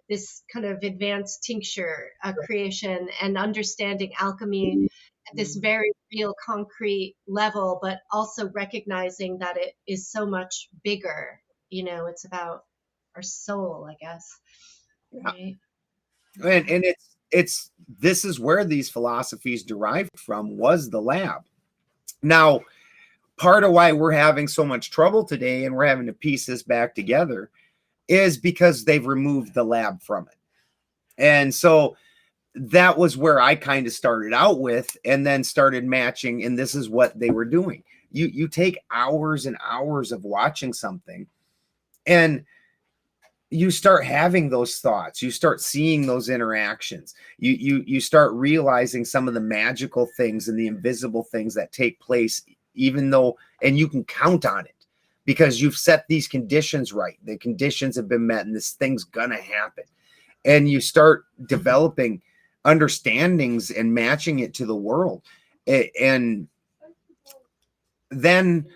This kind of advanced tincture creation and understanding alchemy at this very real concrete level, but also recognizing that it is so much bigger. It's about our soul, I guess. Right?
And this is where these philosophies derived from, was the lab. Now, part of why we're having so much trouble today and we're having to piece this back together is because they've removed the lab from it. And so that was where I kind of started out with, and then started matching. And this is what they were doing. You take hours and hours of watching something, and you start having those thoughts. You start seeing those interactions. You start realizing some of the magical things and the invisible things that take place, and you can count on it because you've set these conditions right. The conditions have been met and this thing's gonna happen. And you start developing understandings and matching it to the world. And then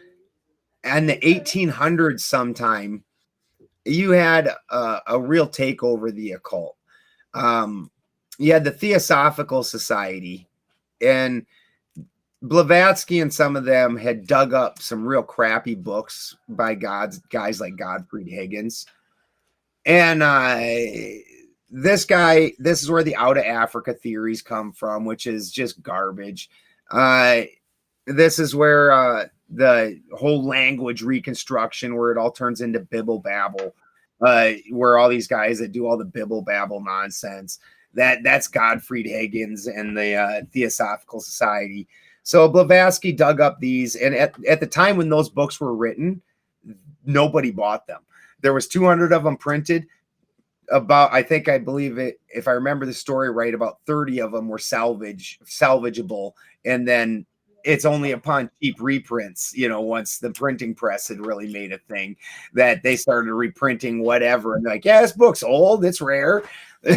in the 1800s sometime, you had a real takeover the occult. You had the Theosophical Society, and Blavatsky and some of them had dug up some real crappy books by guys like Gottfried Higgins. And this is where the out of Africa theories come from, which is just garbage. This is where the whole language reconstruction, where it all turns into bibble babble, where all these guys that do all the bibble babble nonsense, that's Gottfried Higgins and the Theosophical Society. So Blavatsky dug up these, and at the time when those books were written, nobody bought them. There was 200 of them printed. I believe it, if I remember the story right, about 30 of them were salvageable, and then it's only upon cheap reprints, once the printing press had really made a thing, that they started reprinting whatever, and like, yeah, this book's old, it's rare.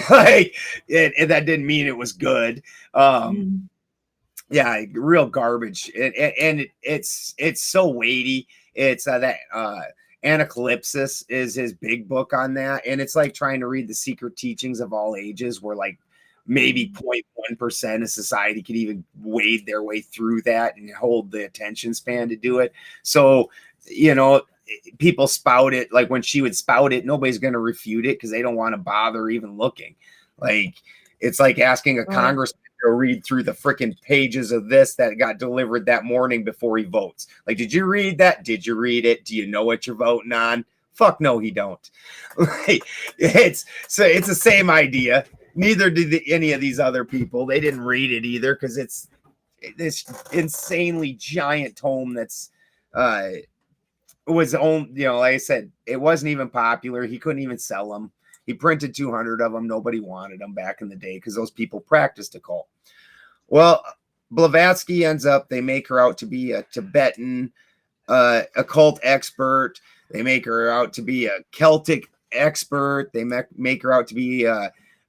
Like, and that didn't mean it was good. Yeah, real garbage. It's so weighty. It's that Anacalypsis is his big book on that, and it's like trying to read the secret teachings of all ages, where like maybe 0.1% of society could even wade their way through that and hold the attention span to do it. So, people spout it. Like when she would spout it, nobody's going to refute it because they don't want to bother even looking. Like, it's like asking a congressman to read through the freaking pages of this that got delivered that morning before he votes. Like, did you read that? Did you read it? Do you know what you're voting on? Fuck no, he don't. Like, it's the same idea. Neither did any of these other people. They didn't read it either because it's this insanely giant tome that's was on. Like I said, it wasn't even popular. He couldn't even sell them. He printed 200 of them. Nobody wanted them back in the day because those people practiced occult. Well, Blavatsky ends up, they make her out to be a Tibetan occult expert. They make her out to be a Celtic expert. They make her out to be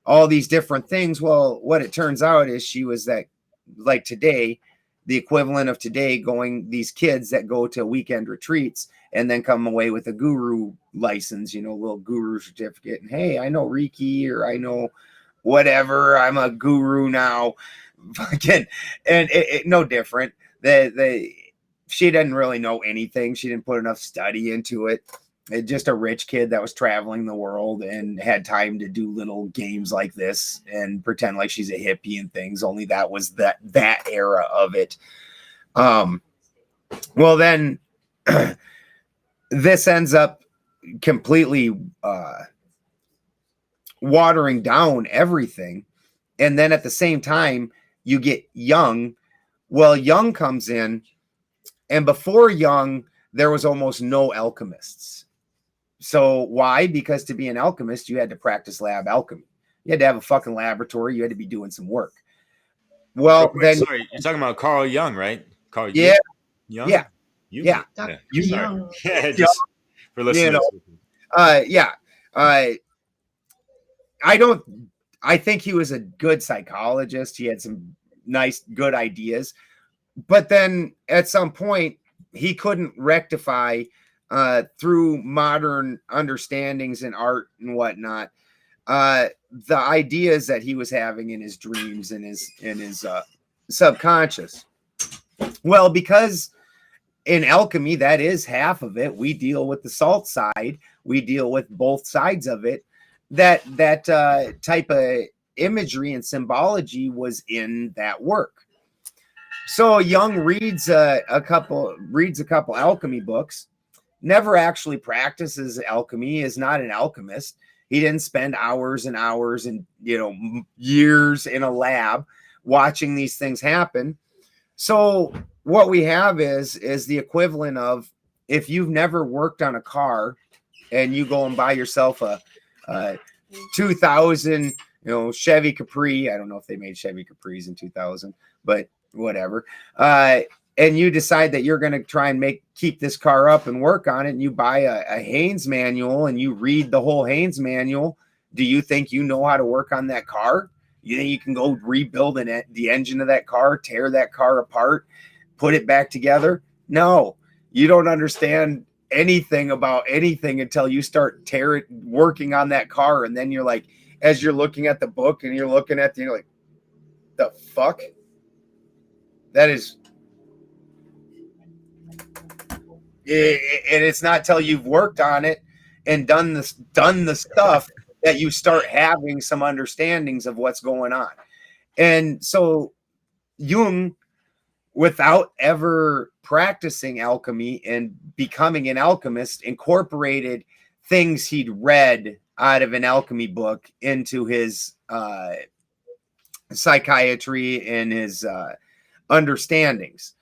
all these different things. Well, what it turns out is she was that, like today, the equivalent of today, these kids that go to weekend retreats and then come away with a guru license, a little guru certificate. And hey, I know Reiki, or I know whatever. I'm a guru now. Fucking, and it no different. She didn't really know anything. She didn't put enough study into it. Just a rich kid that was traveling the world and had time to do little games like this and pretend like she's a hippie and things. Only that was that era of it. Well, then this ends up completely watering down everything. And then at the same time, you get Jung. Well, Jung comes in, and before Jung, there was almost no alchemists. So why? Because to be an alchemist, you had to practice lab alchemy. You had to have a fucking laboratory. You had to be doing some work. Well, then
sorry, you're talking about Carl Jung, right? Carl
yeah,
Jung?
yeah,
yeah.
Dr.
Sorry.
Jung.
Yeah, just for listeners.
I think he was a good psychologist. He had some nice, good ideas. But then at some point, he couldn't rectify through modern understandings in art and whatnot, the ideas that he was having in his dreams and his subconscious. Well, because in alchemy, that is half of it. We deal with the salt side. We deal with both sides of it. That type of imagery and symbology was in that work. So Jung reads a couple alchemy books, never actually practices alchemy, is not an alchemist. He didn't spend hours and hours and years in a lab watching these things happen. So what we have is the equivalent of, if you've never worked on a car and you go and buy yourself a 2000 Chevy Capri. I don't know if they made Chevy Capris in 2000, but whatever. And you decide that you're going to try and keep this car up and work on it, and you buy a Haynes manual and you read the whole Haynes manual. Do you think you know how to work on that car? You think you can go rebuild the engine of that car, tear that car apart, put it back together? No, you don't understand anything about anything until you start working on that car. And then you're like, as you're looking at the book and you're looking at you're like, the fuck? That is, and it's not till you've worked on it and done the stuff that you start having some understandings of what's going on. And so Jung, without ever practicing alchemy and becoming an alchemist, incorporated things he'd read out of an alchemy book into his psychiatry and his understandings.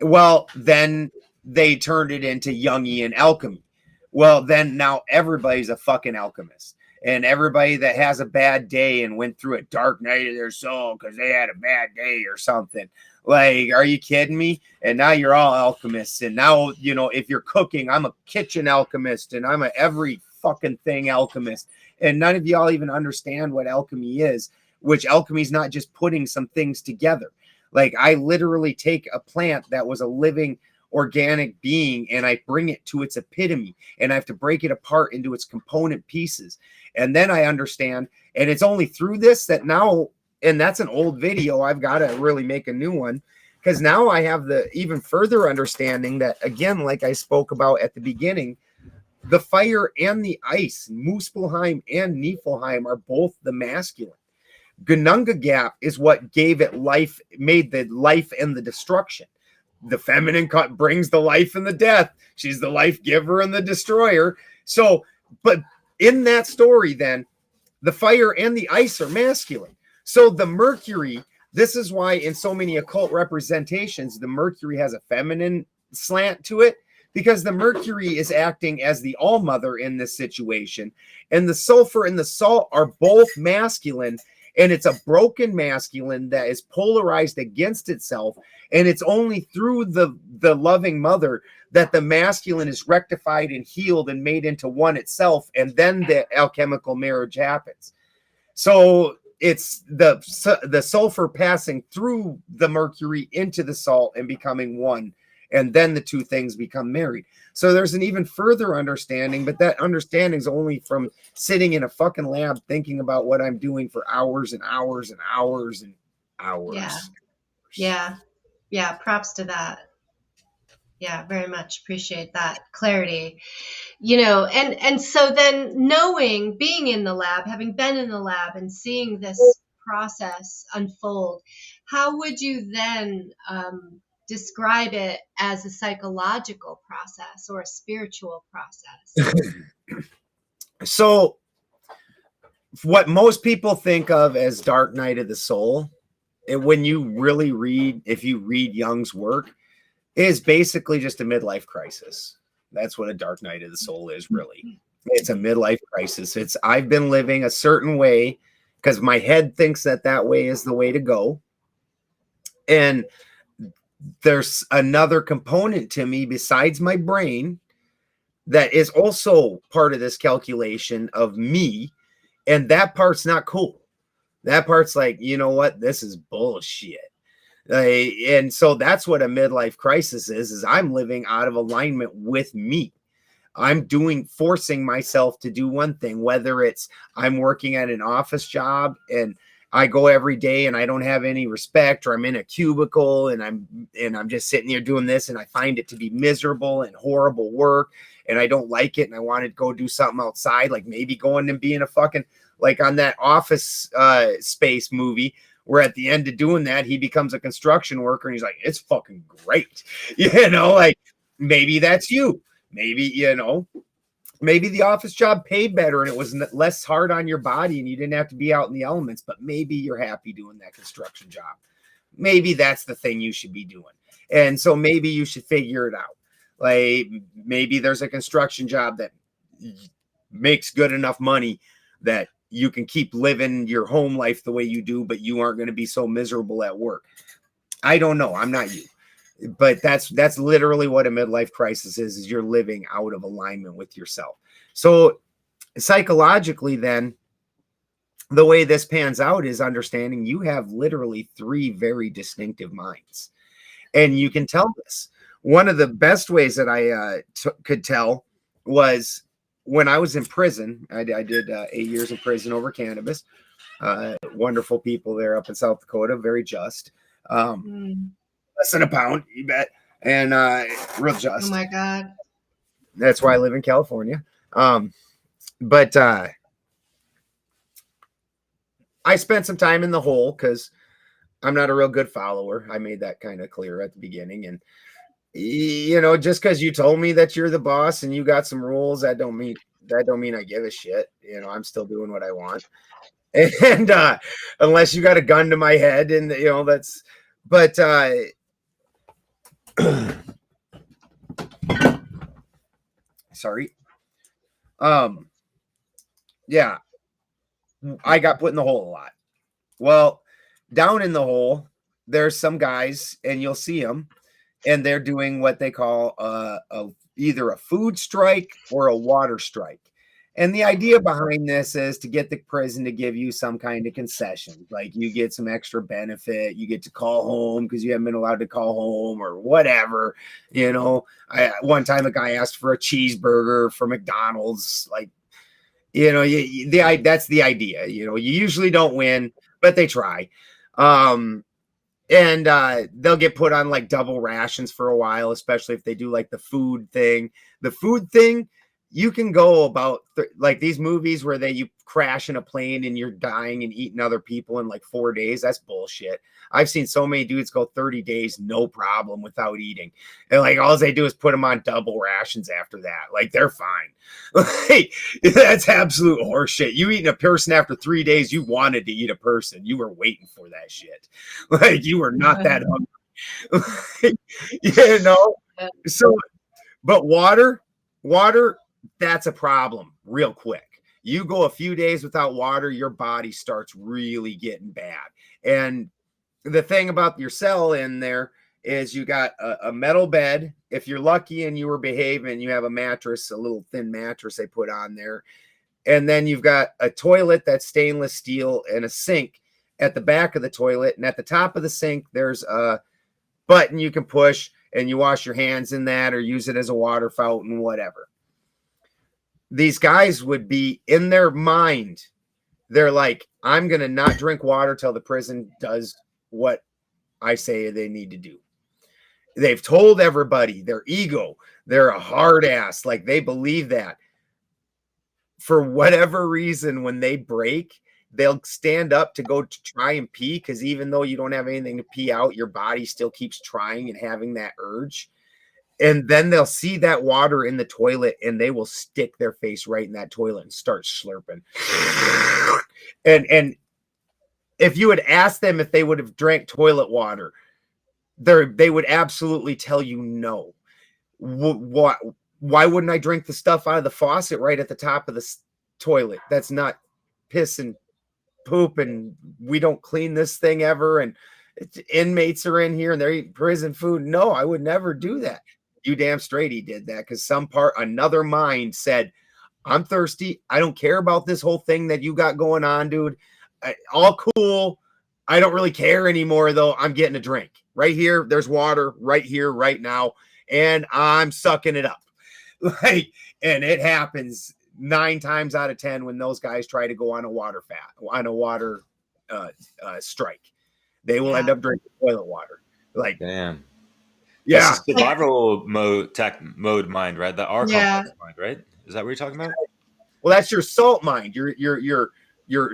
Well, then they turned it into Jungian alchemy. Well, then now everybody's a fucking alchemist. and everybody that has a bad day and went through a dark night of their soul because they had a bad day or something. Like, are you kidding me? And now you're all alchemists. And now, you know, if you're cooking, I'm a kitchen alchemist and I'm a every fucking thing alchemist. And none of y'all even understand what alchemy is, which alchemy is not just putting some things together. Like, I literally take a plant that was a living organic being and I bring it to its epitome, and I have to break it apart into its component pieces. And then I understand, and it's only through this that now, and that's an old video, I've got to really make a new one, because now I have the even further understanding that, again, like I spoke about at the beginning, the fire and the ice, Muspelheim and Niflheim, are both the masculine. Gununga Gap is what gave it life, made the life and the destruction. The feminine brings the life and the death. She's the life giver and the destroyer. So, but in that story, then, the fire and the ice are masculine. So the Mercury, this is why in so many occult representations, the Mercury has a feminine slant to it, because the Mercury is acting as the all-mother in this situation. And the sulfur and the salt are both masculine, and it's a broken masculine that is polarized against itself. And it's only through the loving mother that the masculine is rectified and healed and made into one itself. And then the alchemical marriage happens. So it's the sulfur passing through the Mercury into the salt and becoming one. And then the two things become married. So there's an even further understanding, but that understanding is only from sitting in a fucking lab thinking about what I'm doing for hours and hours and hours and hours.
Yeah. Props to that. Yeah, very much appreciate that clarity. You know, and so then knowing, being in the lab, having been in the lab and seeing this process unfold, how would you then describe it as a psychological process or a spiritual process?
So what most people think of as Dark Night of the Soul, when you really read, if you read Jung's work, is basically just a midlife crisis. That's what a Dark Night of the Soul is, really. It's a midlife crisis. It's, I've been living a certain way because my head thinks that that way is the way to go. And there's another component to me besides my brain that is also part of this calculation of me. And that part's not cool. That part's like, you know what? This is bullshit. And so that's what a midlife crisis is I'm living out of alignment with me. I'm forcing myself to do one thing, whether it's I'm working at an office job and I go every day and I don't have any respect, or I'm in a cubicle and I'm just sitting here doing this and I find it to be miserable and horrible work and I don't like it and I want to go do something outside, like maybe going and being a fucking, like on that Office Space movie, where at the end of doing that, he becomes a construction worker and he's like, it's fucking great. You know, like maybe that's you. Maybe, you know, maybe the office job paid better and it was less hard on your body and you didn't have to be out in the elements, but maybe you're happy doing that construction job. Maybe that's the thing you should be doing. And so maybe you should figure it out. Like maybe there's a construction job that makes good enough money that you can keep living your home life the way you do, but you aren't going to be so miserable at work. I don't know. I'm not you. But that's literally what a midlife crisis is you're living out of alignment with yourself. So psychologically, then, the way this pans out is understanding you have literally three very distinctive minds. And you can tell this. One of the best ways that I could tell was when I was in prison. I did 8 years in prison over cannabis. Wonderful people there up in South Dakota, very just. Less than a pound, you bet. And real just.
Oh my God.
That's why I live in California. But I spent some time in the hole because I'm not a real good follower. I made that kind of clear at the beginning. And, you know, just because you told me that you're the boss and you got some rules, that don't mean I give a shit. You know, I'm still doing what I want. And unless you got a gun to my head, and, you know, that's, but sorry. Yeah. I got put in the hole a lot. Well, down in the hole, there's some guys, and you'll see them, and they're doing what they call either a food strike or a water strike. And the idea behind this is to get the prison to give you some kind of concession, like you get some extra benefit, you get to call home because you haven't been allowed to call home or whatever. You know, one time a guy asked for a cheeseburger from McDonald's, like, you know, that's the idea. You know, you usually don't win, but they try. And they'll get put on like double rations for a while, especially if they do like the food thing. The food thing, you can go about like these movies where you crash in a plane and you're dying and eating other people in like 4 days. That's bullshit. I've seen so many dudes go 30 days, no problem, without eating. And like all they do is put them on double rations after that. Like they're fine. Like that's absolute horseshit. You eating a person after 3 days, you wanted to eat a person. You were waiting for that shit. Like you were not that hungry. You know? So, but water, that's a problem real quick. You go a few days without water, your body starts really getting bad. And the thing about your cell in there is you got a metal bed. If you're lucky and you were behaving, you have a mattress, a little thin mattress they put on there. And then you've got a toilet that's stainless steel and a sink at the back of the toilet. And at the top of the sink, there's a button you can push and you wash your hands in that or use it as a water fountain, whatever. These guys would be in their mind. They're like, I'm going to not drink water till the prison does what I say they need to do. They've told everybody their ego. They're a hard ass. Like they believe that. For whatever reason, when they break, they'll stand up to go to try and pee. Because even though you don't have anything to pee out, your body still keeps trying and having that urge. And then they'll see that water in the toilet and they will stick their face right in that toilet and start slurping. And if you had asked them if they would have drank toilet water, they would absolutely tell you no. Why wouldn't I drink the stuff out of the faucet right at the top of the toilet? That's not piss and poop, and we don't clean this thing ever, and inmates are in here and they're eating prison food. No, I would never do that. You damn straight he did that, because another mind said, I'm thirsty. I don't care about this whole thing that you got going on, dude. All cool. I don't really care anymore, though. I'm getting a drink. Right here, there's water right here, right now, and I'm sucking it up. Like, and it happens 9 times out of 10 when those guys try to go on a water strike. They will end up drinking toilet water. Like,
damn.
Yeah.
This is survival mode mind, right? The archetypal mind, right? Is that what you're talking about?
Well, that's your salt mind, your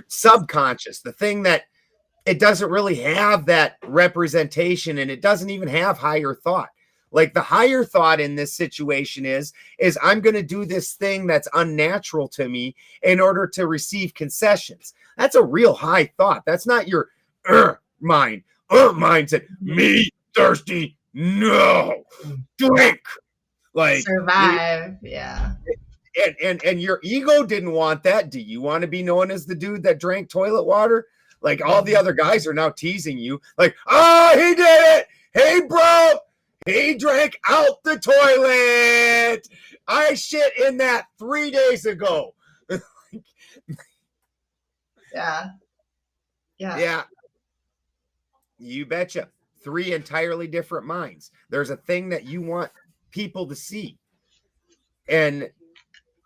subconscious, the thing that it doesn't really have that representation, and it doesn't even have higher thought. Like the higher thought in this situation is I'm going to do this thing that's unnatural to me in order to receive concessions. That's a real high thought. That's not your mind. Mind said, me thirsty. No, drink, like
survive. Yeah.
And your ego didn't want that. Do you want to be known as the dude that drank toilet water? Like all the other guys are now teasing you. Like, he did it. Hey, bro, he drank out the toilet. I shit in that 3 days ago.
Yeah.
You betcha. 3 entirely different minds. There's a thing that you want people to see, and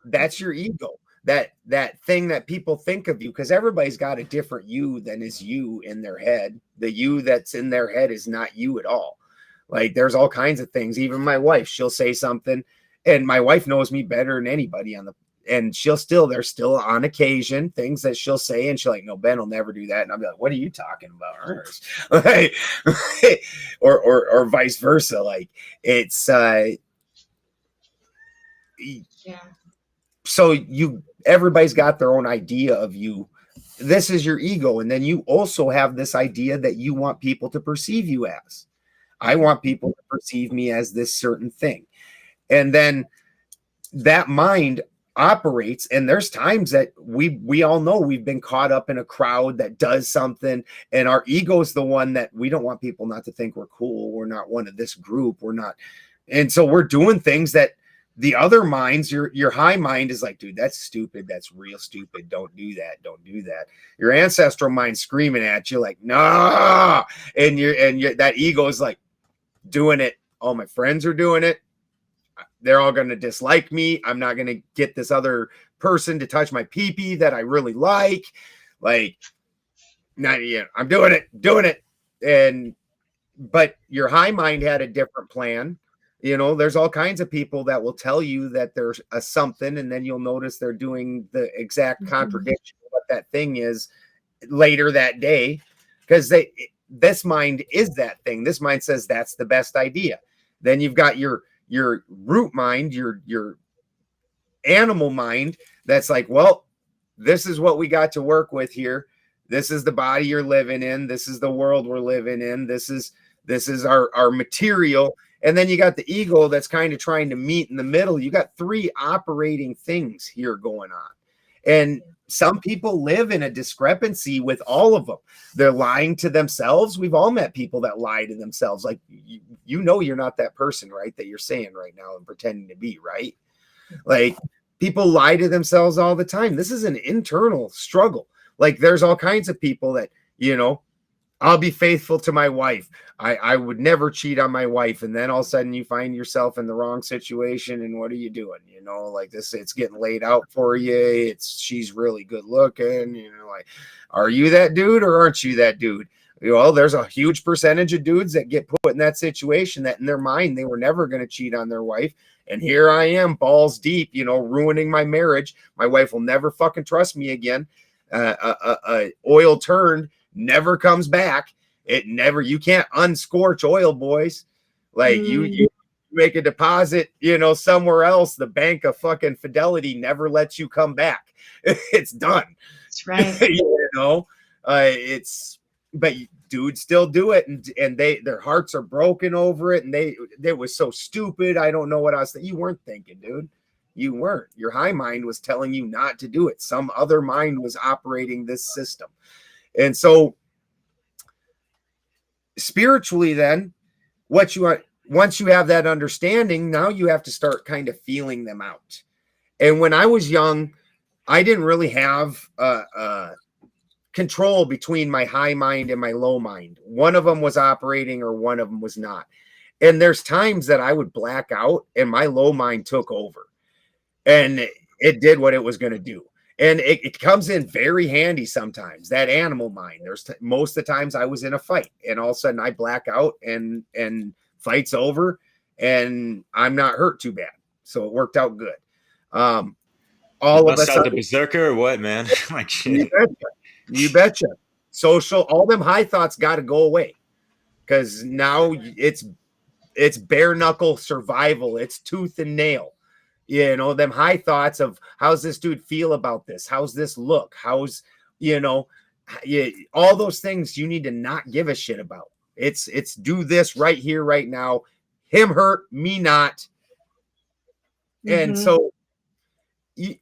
that's your ego. That thing that people think of you, because everybody's got a different you than is you in their head. The you that's in their head is not you at all. Like there's all kinds of things. Even my wife, she'll say something, and my wife knows me better than anybody and there's still on occasion things that she'll say, and she'll like, no, Ben will never do that. And I'll be like, what are you talking about? Like, or vice versa. Like it's so everybody's got their own idea of you. This is your ego. And then you also have this idea that you want people to perceive you as. I want people to perceive me as this certain thing. And then that mind operates. And there's times that we all know we've been caught up in a crowd that does something, and our ego is the one that we don't want people not to think we're cool. We're not one of this group. We're not. And so we're doing things that the other minds, your high mind is like, dude, that's stupid. That's real stupid. Don't do that. Don't do that. Your ancestral mind screaming at you like, nah. And that ego is like doing it. All my friends are doing it. They're all going to dislike me. I'm not going to get this other person to touch my pee-pee that I really like. Like, not yet. I'm doing it. But your high mind had a different plan. You know, there's all kinds of people that will tell you that there's a something, and then you'll notice they're doing the exact contradiction of what that thing is later that day, because this mind is that thing. This mind says that's the best idea. Then you've got your root mind, your animal mind that's like, well, this is what we got to work with here. This is the body you're living in. This is the world we're living in. This is our material. And then you got the ego that's kind of trying to meet in the middle. You got three operating things here going on. And some people live in a discrepancy with all of them. They're lying to themselves. We've all met people that lie to themselves. Like, you know, you're not that person, right? That you're saying right now and pretending to be, right? Like, people lie to themselves all the time. This is an internal struggle. Like, there's all kinds of people that, you know, I'll be faithful to my wife. I would never cheat on my wife. And then all of a sudden you find yourself in the wrong situation. And what are you doing? You know, like this, it's getting laid out for you. She's really good looking. You know, like, are you that dude or aren't you that dude? Well, there's a huge percentage of dudes that get put in that situation that in their mind, they were never going to cheat on their wife. And here I am, balls deep, you know, ruining my marriage. My wife will never fucking trust me again. Oil turned never comes back. You can't unscorch oil, boys. Like you make a deposit, you know, somewhere else. The bank of fucking Fidelity never lets you come back. It's done.
That's right.
You know, but dudes still do it, and their hearts are broken over it, and they was so stupid. I don't know what else that you weren't thinking, dude. You weren't. Your high mind was telling you not to do it. Some other mind was operating this system. And so spiritually, then once you have that understanding, now you have to start kind of feeling them out. And when I was young, I didn't really have control between my high mind and my low mind. One of them was operating or one of them was not. And there's times that I would black out and my low mind took over and it did what it was going to do. And it comes in very handy sometimes, that animal mind. Most of the times I was in a fight and all of a sudden I black out and fight's over and I'm not hurt too bad. So it worked out good. All of us out
the berserker or what, man? Like, shit.
You betcha. Social, all them high thoughts got to go away because now it's bare knuckle survival. It's tooth and nail. You know, them high thoughts of how's this dude feel about this? How's this look? How's, you know, all those things you need to not give a shit about. It's do this right here, right now. Him hurt, me not. And so,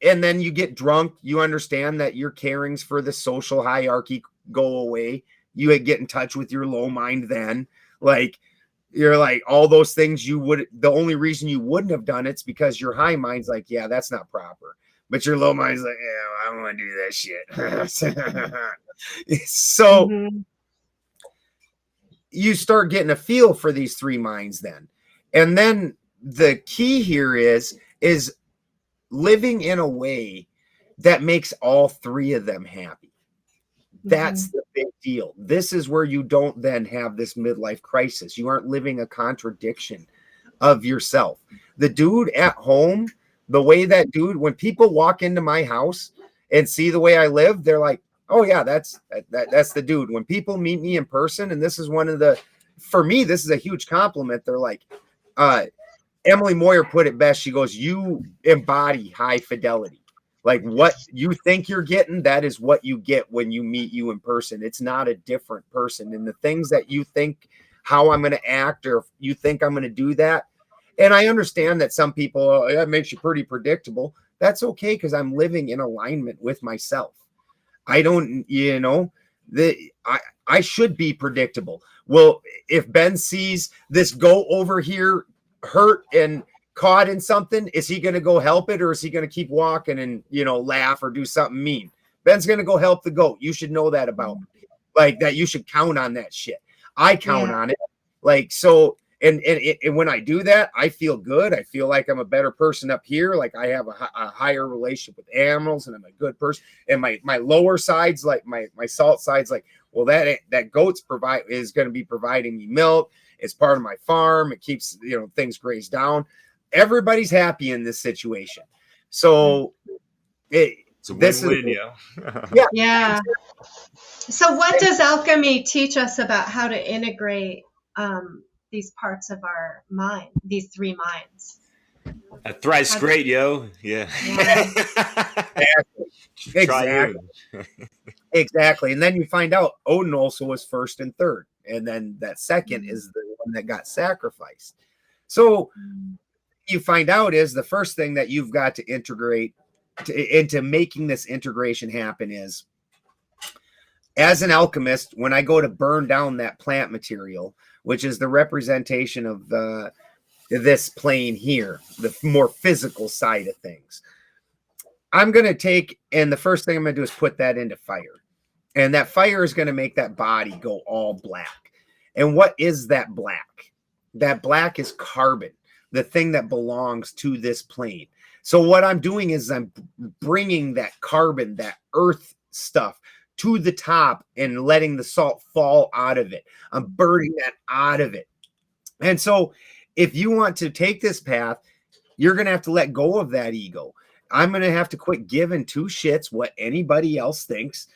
and then you get drunk. You understand that your carings for the social hierarchy go away. You get in touch with your low mind then. Like, you're like, all those things the only reason you wouldn't have done it's because your high mind's like, yeah, that's not proper. But your low mind's like, yeah, I don't want to do that shit. So you start getting a feel for these three minds then. And then the key here is living in a way that makes all three of them happy. That's the big deal. This is where you don't then have this midlife crisis. You aren't living a contradiction of yourself. The dude at home, the way that dude, when people walk into my house and see the way I live, they're like, oh yeah, that's the dude. When people meet me in person, and this is for me, this is a huge compliment. They're like, Emily Moyer put it best. She goes, you embody high fidelity. Like what you think you're getting, that is what you get when you meet you in person. It's not a different person. And the things that you think how I'm going to act, or if you think I'm going to do that. And I understand that some people, that makes you pretty predictable. That's okay, because I'm living in alignment with myself. I don't, I should be predictable. Well, if Ben sees this goat over here hurt and caught in something, is he going to go help it, or is he going to keep walking and, laugh or do something mean? Ben's going to go help the goat. You should know that about me. Like that. You should count on that shit. I count on it. Like, so, and when I do that, I feel good. I feel like I'm a better person up here. Like I have a higher relationship with animals, and I'm a good person. And my lower sides, like my salt sides, like, well, that goat's is going to be providing me milk. It's part of my farm. It keeps, things grazed down. Everybody's happy in this situation. So
it's a win-win,
yeah. So what does alchemy teach us about how to integrate these parts of our mind, these three minds?
Thrice great, yo. Yeah.
Exactly. Exactly. And then you find out Odin also was first and third. And then that second is the one that got sacrificed. So you find out is the first thing that you've got to integrate into making this integration happen is, as an alchemist, when I go to burn down that plant material, which is the representation of this plane here, the more physical side of things, I'm going to take, and the first thing I'm going to do is put that into fire. And that fire is going to make that body go all black. And what is that black? That black is carbon, the thing that belongs to this plane. So what I'm doing is I'm bringing that carbon, that earth stuff, to the top and letting the salt fall out of it. I'm burning that out of it. And so if you want to take this path, you're going to have to let go of that ego. I'm going to have to quit giving two shits what anybody else thinks,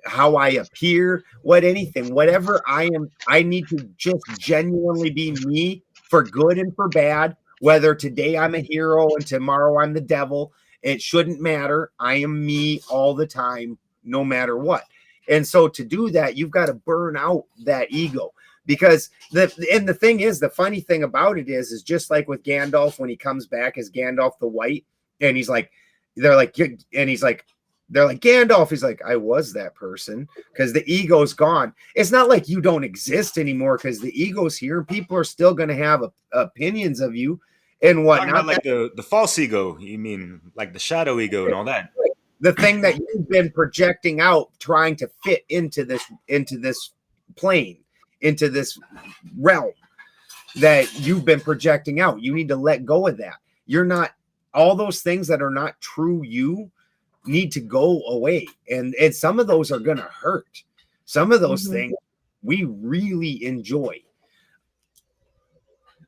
how I appear, whatever I am. I need to just genuinely be me, for good and for bad, whether today I'm a hero and tomorrow I'm the devil. It shouldn't matter. I am me all the time, no matter what. And so to do that, you've got to burn out that ego, because the thing is, the funny thing about it is just like with Gandalf, when he comes back as Gandalf the White, and they're like, Gandalf, he's like, I was that person, because the ego's gone. It's not like you don't exist anymore, because the ego's here. People are still going to have opinions of you and whatnot.
Talking about like the false ego, you mean like the shadow ego and all that.
The thing that you've been projecting out, trying to fit into this plane, into this realm that you've been projecting out. You need to let go of that. You're not, all those things that are not true you need to go away. And some of those are going to hurt. Some of those things we really enjoy.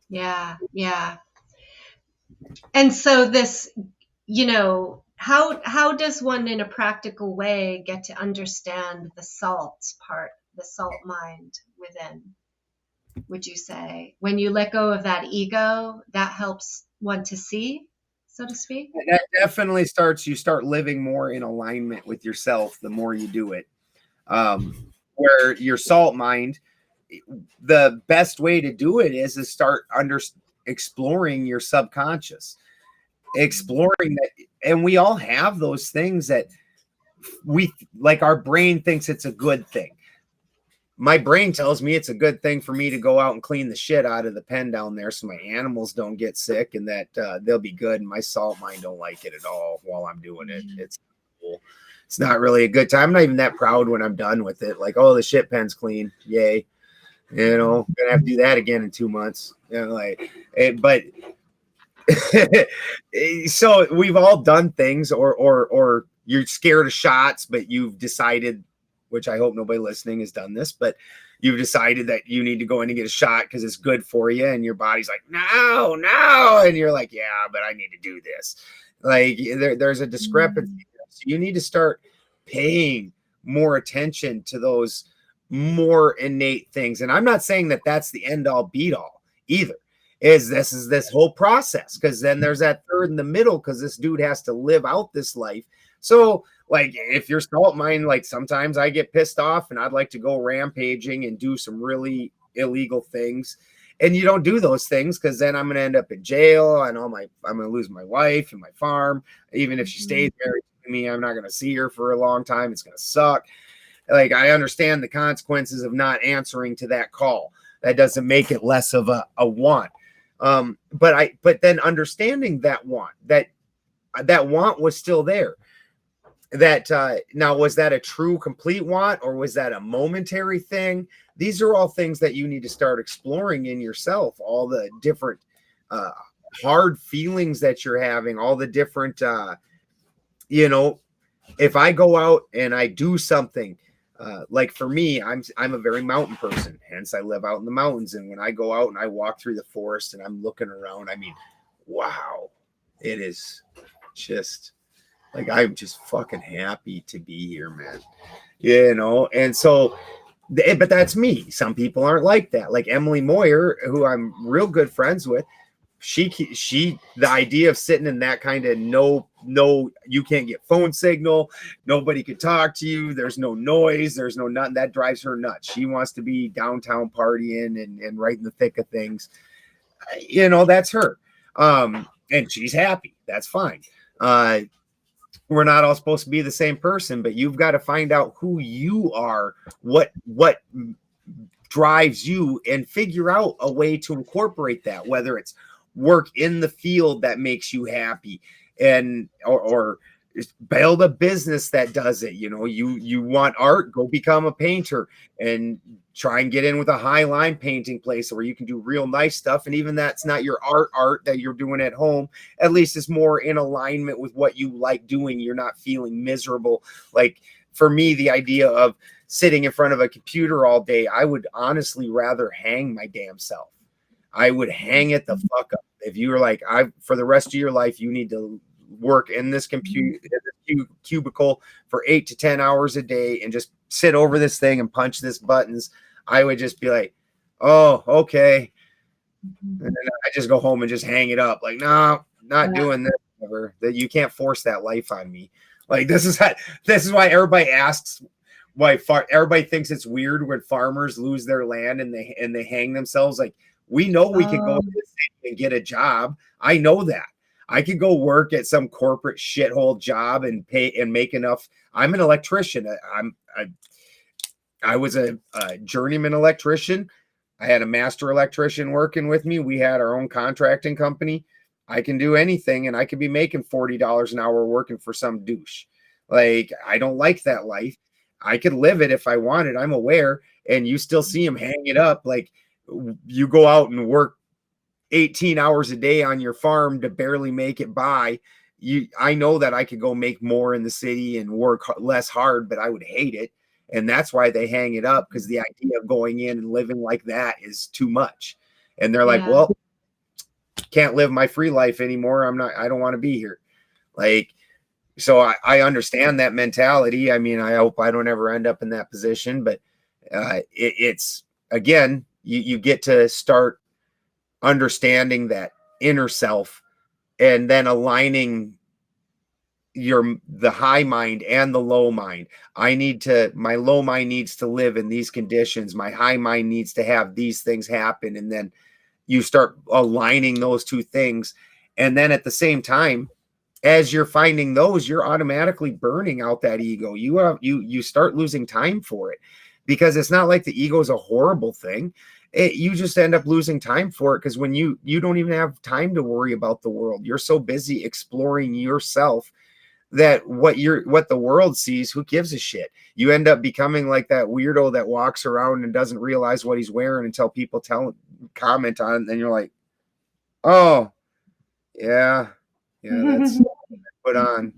Yeah. Yeah. And so this, how does one in a practical way get to understand the salt part, the salt mind within? Would you say when you let go of that ego, that helps one to see, so to speak?
That definitely you start living more in alignment with yourself the more you do it. Where your salt mind, the best way to do it is to start exploring your subconscious, exploring that. And we all have those things that we like, our brain thinks it's a good thing. My brain tells me it's a good thing for me to go out and clean the shit out of the pen down there so my animals don't get sick, and that they'll be good. And my salt mind don't like it at all while I'm doing it. It's cool. It's not really a good time. I'm not even that proud when I'm done with it. Like, oh, the shit pen's clean. Yay. Gonna have to do that again in 2 months. But so we've all done things, or you're scared of shots, but you've decided, which I hope nobody listening has done this, but you've decided that you need to go in and get a shot because it's good for you. And your body's like, no. And you're like, yeah, but I need to do this. Like there's a discrepancy. So you need to start paying more attention to those more innate things. And I'm not saying that that's the end all beat all either. This whole process, because then there's that third in the middle, because this dude has to live out this life. So like if you're salt mine, like sometimes I get pissed off and I'd like to go rampaging and do some really illegal things. And you don't do those things because then I'm going to end up in jail and I'm going to lose my wife and my farm. Even if she stays married to me, I'm not going to see her for a long time. It's going to suck. Like, I understand the consequences of not answering to that call. That doesn't make it less of a want. But then understanding that want was still there. That now, was that a true complete want, or was that a momentary thing? These are all things that you need to start exploring in yourself, all the different hard feelings that you're having, all the different if I go out and I do something, like for me, I'm a very mountain person, hence I live out in the mountains. And when I go out and I walk through the forest and I'm looking around, I mean, wow, it is just like, I'm just fucking happy to be here, man. And so, but that's me. Some people aren't like that. Like Emily Moyer, who I'm real good friends with, she the idea of sitting in that kind of no, you can't get phone signal, nobody could talk to you, there's no noise, there's no nothing, that drives her nuts. She wants to be downtown partying and right in the thick of things. That's her. And she's happy. That's fine. We're not all supposed to be the same person, but you've got to find out who you are, what drives you, and figure out a way to incorporate that, whether it's work in the field that makes you happy, and or build a business that does it. You want art, go become a painter and try and get in with a high line painting place where you can do real nice stuff. And even that's not your art that you're doing at home, at least it's more in alignment with what you like doing. You're not feeling miserable. Like for me, the idea of sitting in front of a computer all day, I would honestly rather hang my damn self. I would hang it the fuck up. If you were like, for the rest of your life, you need to work in this cubicle for 8 to 10 hours a day and just sit over this thing and punch this buttons, I would just be like, oh, okay. And then I just go home and just hang it up. Like, no, not doing this ever. That you can't force that life on me. Like, this is why everybody asks why everybody thinks it's weird when farmers lose their land and they hang themselves. Like, we know we can go to the city and get a job. I know that. I could go work at some corporate shithole job and pay and make enough. I'm an electrician. I was a journeyman electrician. I had a master electrician working with me. We had our own contracting company. I can do anything, and I could be making $40 an hour working for some douche. Like, I don't like that life. I could live it if I wanted. I'm aware, and you still see them hang it up. Like, you go out and work 18 hours a day on your farm to barely make it by. I know that I could go make more in the city and work less hard, but I would hate it. And that's why they hang it up, because the idea of going in and living like that is too much. And they're like, well, can't live my free life anymore. I don't want to be here. Like, so I understand that mentality. I mean, I hope I don't ever end up in that position, but it's again, you get to start understanding that inner self and then aligning the high mind and the low mind. My low mind needs to live in these conditions. My high mind needs to have these things happen. And then you start aligning those two things. And then at the same time, as you're finding those, you're automatically burning out that ego. You start losing time for it, because it's not like the ego is a horrible thing. You just end up losing time for it, because when you don't even have time to worry about the world. You're so busy exploring yourself that what the world sees, who gives a shit? You end up becoming like that weirdo that walks around and doesn't realize what he's wearing until people comment on it, and you're like, oh yeah, that's put on.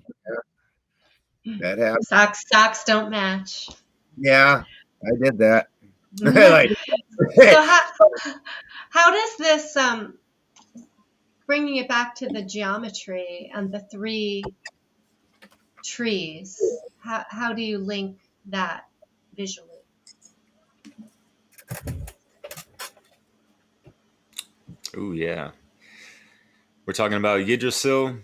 Yeah, that happens.
Socks don't match.
Yeah, I did that.
So how does this bringing it back to the geometry and the 3 trees, how do you link that visually?
Oh yeah, we're talking about Yggdrasil,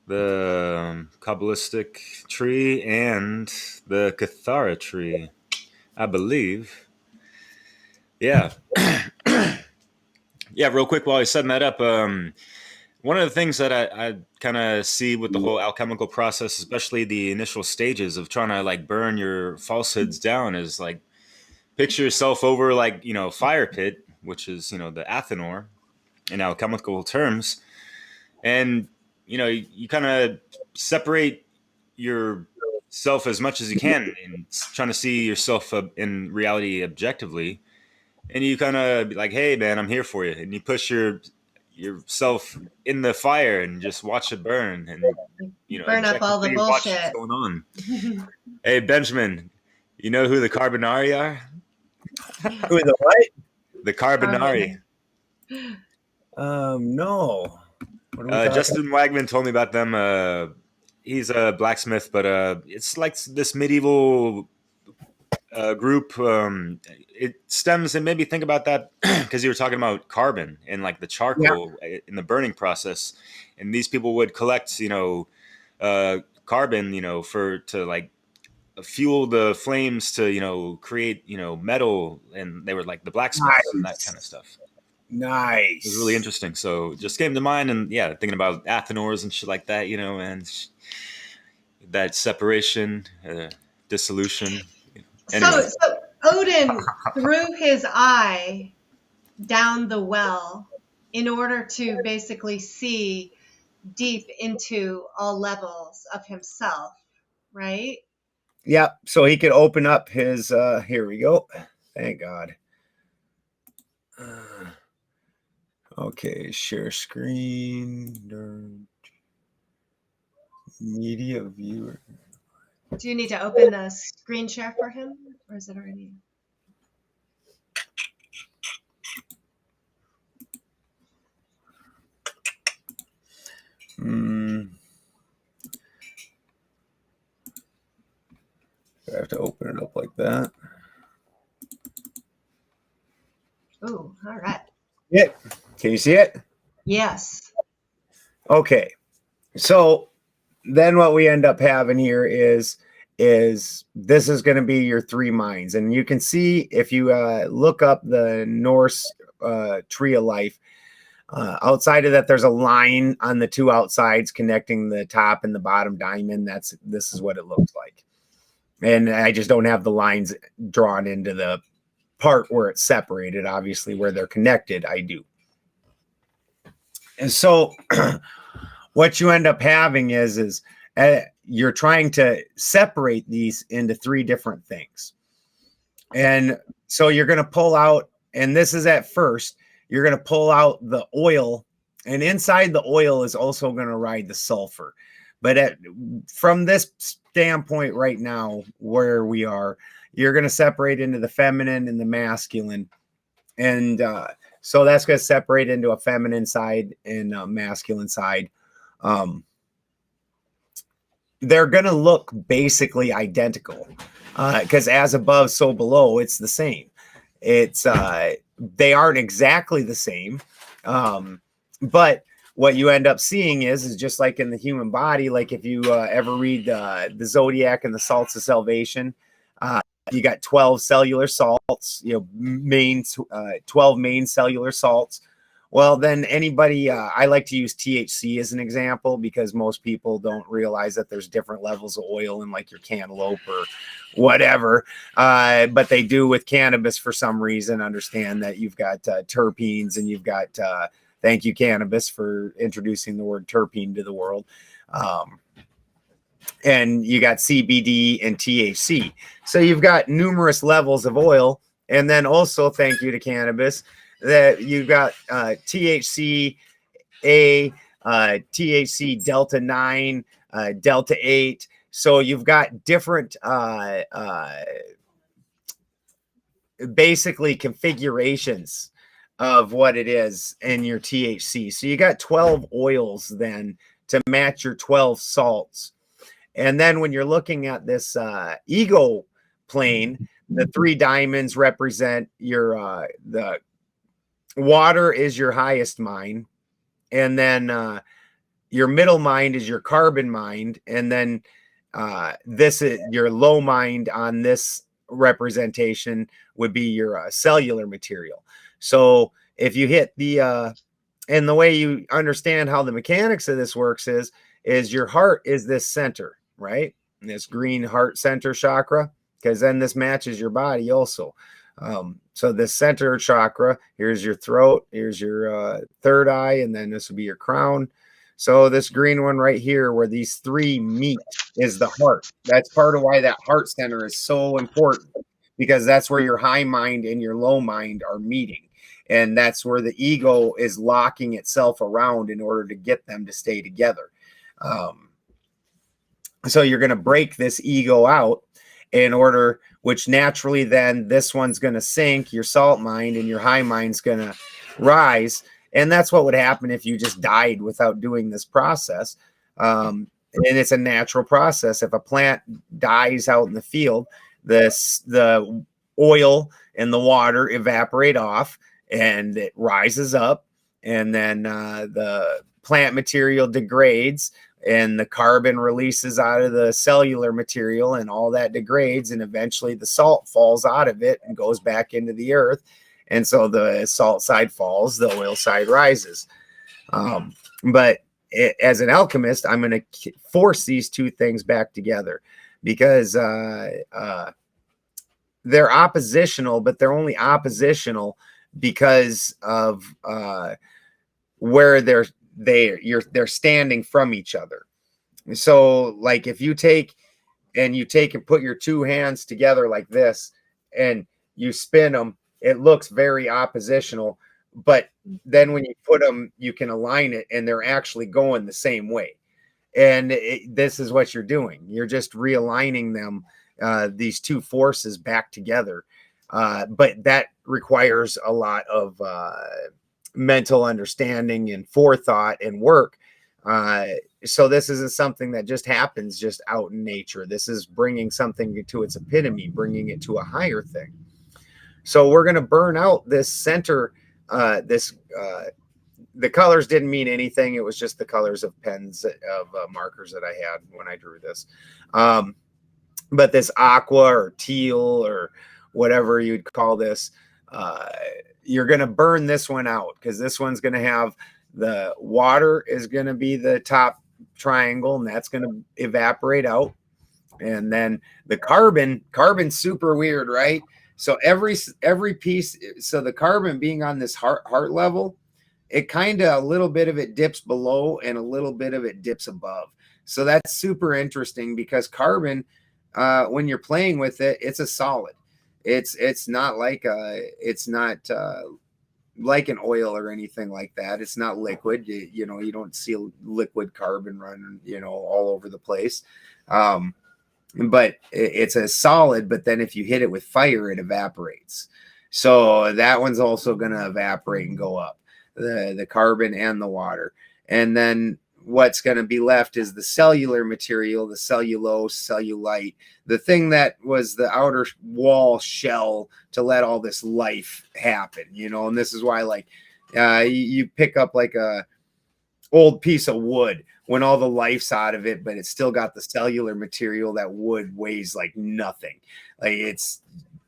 the Kabbalistic tree, and the Cathara tree, I believe. Yeah. Yeah, real quick while I setting that up, one of the things that I kind of see with the whole alchemical process, especially the initial stages of trying to like burn your falsehoods down, is like picture yourself over like, fire pit, which is, the Athenor in alchemical terms. And, you kind of separate yourself as much as you can and trying to see yourself in reality objectively. And you kind of be like, hey, man, I'm here for you. And you push yourself in the fire and just watch it burn and,
Burn up all the
objectively watch what's
bullshit.
going on. Hey, Benjamin, you know who the Carbonari are?
Who the what?
The Carbonari.
No.
Justin Wagman told me about them. He's a blacksmith, but it's like this medieval group. It stems, and made me think about that because you were talking about carbon and like the charcoal in the burning process, and these people would collect, carbon, to like fuel the flames to create metal, and they were like the blacksmiths and that kind of stuff.
Nice.
It was really interesting. So it just came to mind, and thinking about Athenors and shit like that, and that separation, dissolution. Anyway.
So Odin threw his eye down the well in order to basically see deep into all levels of himself, right?
Yep. So he could open up his, here we go. Thank God. Okay, share screen. Media viewer.
Do you need to open the screen share for him, or is it already?
I have to open it up like that.
Oh, all right.
Yeah. Can you see it?
Yes.
Okay. So then what we end up having here is this is going to be your three minds. And you can see if you look up the Norse tree of life, outside of that, there's a line on the two outsides connecting the top and the bottom diamond. This is what it looks like. And I just don't have the lines drawn into the part where it's separated. Obviously, where they're connected, I do. And so what you end up having is you're trying to separate these into three different things. And so you're going to pull out, and this is at first, you're going to pull out the oil, and inside the oil is also going to ride the sulfur. But from this standpoint right now, where we are, you're going to separate into the feminine and the masculine. And so that's going to separate into a feminine side and a masculine side. They're going to look basically identical because as above, so below, it's the same. It's they aren't exactly the same. But what you end up seeing is just like in the human body, like if you ever read the Zodiac and the Salts of Salvation, you got 12 cellular salts, 12 main cellular salts. Well, then anybody, I like to use THC as an example because most people don't realize that there's different levels of oil in like your cantaloupe or whatever. But they do with cannabis for some reason, understand that you've got terpenes and you've got, thank you, cannabis, for introducing the word terpene to the world. And you got CBD and THC. So you've got numerous levels of oil. And then also, thank you to cannabis, that you've got THC A, THC Delta 9, Delta 8. So you've got different basically configurations of what it is in your THC. So you got 12 oils then to match your 12 salts. And then when you're looking at this ego plane, the three diamonds represent your the water is your highest mind, and then your middle mind is your carbon mind, and then this is your low mind on this representation would be your cellular material. So if you hit the and the way you understand how the mechanics of this works is your heart is this center, right? This green heart center chakra, because then this matches your body also. So the center chakra, here's your throat, here's your third eye, and then this will be your crown. So this green one right here, where these three meet, is the heart. That's part of why that heart center is so important, because that's where your high mind and your low mind are meeting. And that's where the ego is locking itself around in order to get them to stay together. So you're going to break this ego out in order, which naturally then this one's going to sink, your salt mind, and your high mind's going to rise. And that's what would happen if you just died without doing this process. And it's a natural process. If a plant dies out in the field, the oil and the water evaporate off and it rises up, and then the plant material degrades and the carbon releases out of the cellular material, and all that degrades, and eventually the salt falls out of it and goes back into the earth. And so the salt side falls, the oil side rises. But as an alchemist, I'm going to force these two things back together, because they're oppositional, but they're only oppositional because of where they're standing from each other. So like if you take and put your two hands together like this and you spin them, it looks very oppositional, but then when you put them, you can align it and they're actually going the same way. And this is what you're doing. You're just realigning them, these two forces back together. But that requires a lot of mental understanding and forethought and work. So this isn't something that just happens just out in nature. This is bringing something to its epitome, bringing it to a higher thing. So we're going to burn out this center. The colors didn't mean anything. It was just the colors of pens of markers that I had when I drew this. But this aqua or teal or whatever you'd call this, you're going to burn this one out, because this one's going to have the water is going to be the top triangle, and that's going to evaporate out. And then the carbon's super weird, right? So every piece, so the carbon being on this heart level, it kind of, a little bit of it dips below and a little bit of it dips above. So that's super interesting, because carbon, when you're playing with it, it's a solid. It's not like like an oil or anything like that. It's not liquid. You know, you don't see liquid carbon run, all over the place. But it's a solid, but then if you hit it with fire, it evaporates. So that one's also going to evaporate and go up, the carbon and the water. And then what's going to be left is the cellular material, the cellulose, cellulite, the thing that was the outer wall shell to let all this life happen, and this is why, like, you pick up like a old piece of wood when all the life's out of it, but it's still got the cellular material. That wood weighs like nothing. Like,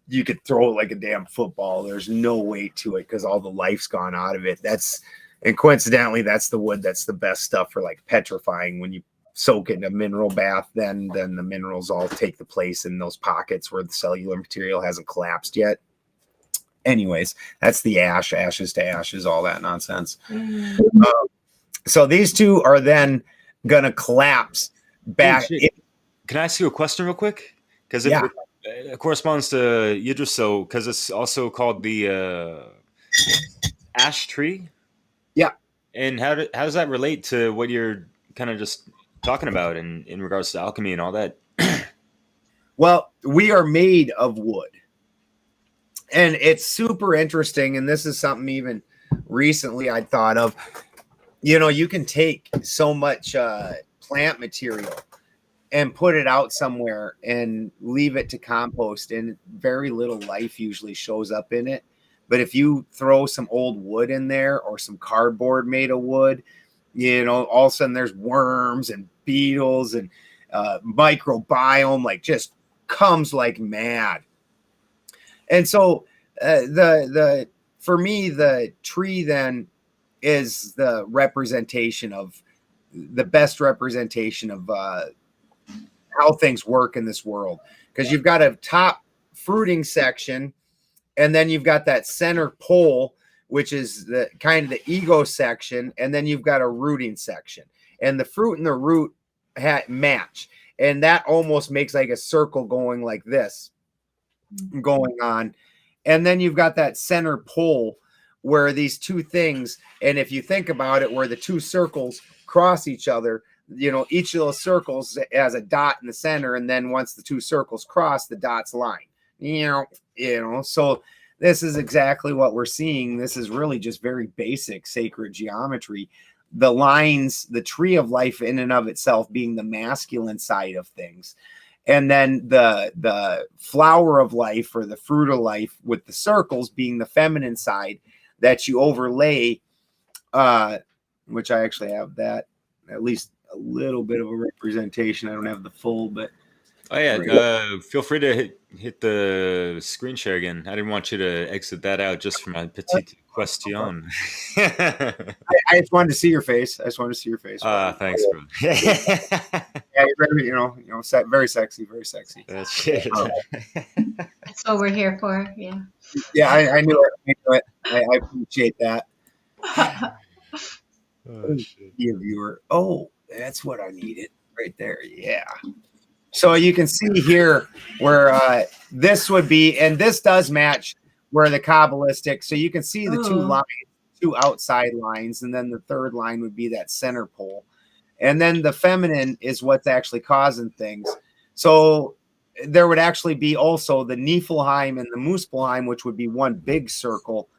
you could throw it like a damn football. There's no weight to it because all the life's gone out of it. And coincidentally, that's the wood that's the best stuff for like petrifying. When you soak it in a mineral bath, then the minerals all take the place in those pockets where the cellular material hasn't collapsed yet. Anyways, that's the ashes to ashes, all that nonsense. So these two are then going to collapse back.
Can I ask you a question real quick? Because it corresponds to Yggdrasil, because it's also called the ash tree.
Yeah.
And how does that relate to what you're kind of just talking about in regards to alchemy and all that?
Well, we are made of wood. And it's super interesting. And this is something even recently I thought of. You can take so much plant material and put it out somewhere and leave it to compost, and very little life usually shows up in it. But if you throw some old wood in there, or some cardboard made of wood, all of a sudden there's worms and beetles and microbiome, like, just comes like mad. And so the for me, the tree then is the representation of the best representation of how things work in this world, because you've got a top fruiting section, and then you've got that center pole, which is the kind of the ego section, and then you've got a rooting section, and the fruit and the root match, and that almost makes like a circle going like this going on. And then you've got that center pole where these two things, and if you think about it, where the two circles cross each other, you know, each of those circles has a dot in the center, and then once the two circles cross, the dots line. You know, so this is exactly what we're seeing. This is really just very basic sacred geometry. The lines, the tree of life in and of itself being the masculine side of things. And then the flower of life, or the fruit of life with the circles, being the feminine side that you overlay, which I actually have that, at least a little bit of a representation. I don't have the full, but
oh yeah, feel free to hit the screen share again. I didn't want you to exit that out just for my petite question.
I just wanted to see your face.
Thanks, bro.
Yeah, you know, very sexy, very sexy.
That's it.
That's what we're here for. Yeah.
Yeah, I knew it. I appreciate that.
Oh, shit.
Your viewer. Oh, that's what I needed right there. Yeah. So you can see here where this would be, and this does match where the Kabbalistic. So you can see the two lines, two outside lines, and then the third line would be that center pole. And then the feminine is what's actually causing things. So there would actually be also the Niflheim and the Muspelheim, which would be one big circle,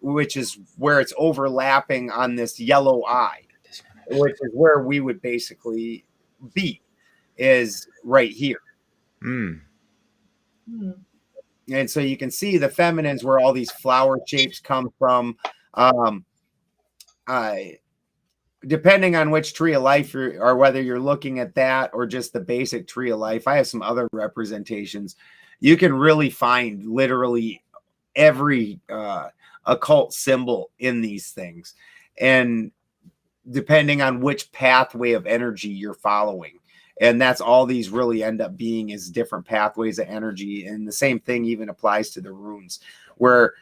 which is where it's overlapping on this yellow eye, which is where we would basically be, is right here.
Mm.
And so you can see the feminines where all these flower shapes come from. Depending on which tree of life or whether you're looking at that or just the basic tree of life, I have some other representations. You can really find literally every occult symbol in these things, and depending on which pathway of energy you're following. And that's all these really end up being, is different pathways of energy. And the same thing even applies to the runes, where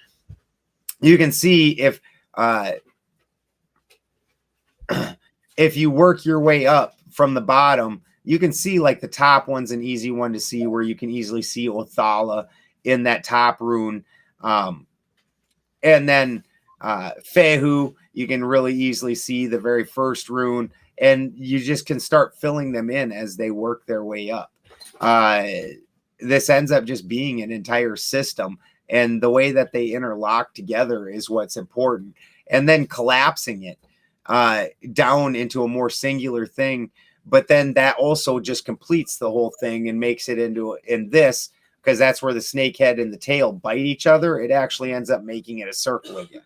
you can see if you work your way up from the bottom, you can see like the top one's an easy one to see, where you can easily see Othala in that top rune. And then Fehu, you can really easily see the very first rune, and you just can start filling them in as they work their way up. This ends up just being an entire system, and the way that they interlock together is what's important. And then collapsing it down into a more singular thing, but then that also just completes the whole thing and makes it in this, because that's where the snake head and the tail bite each other. It actually ends up making it a circle again.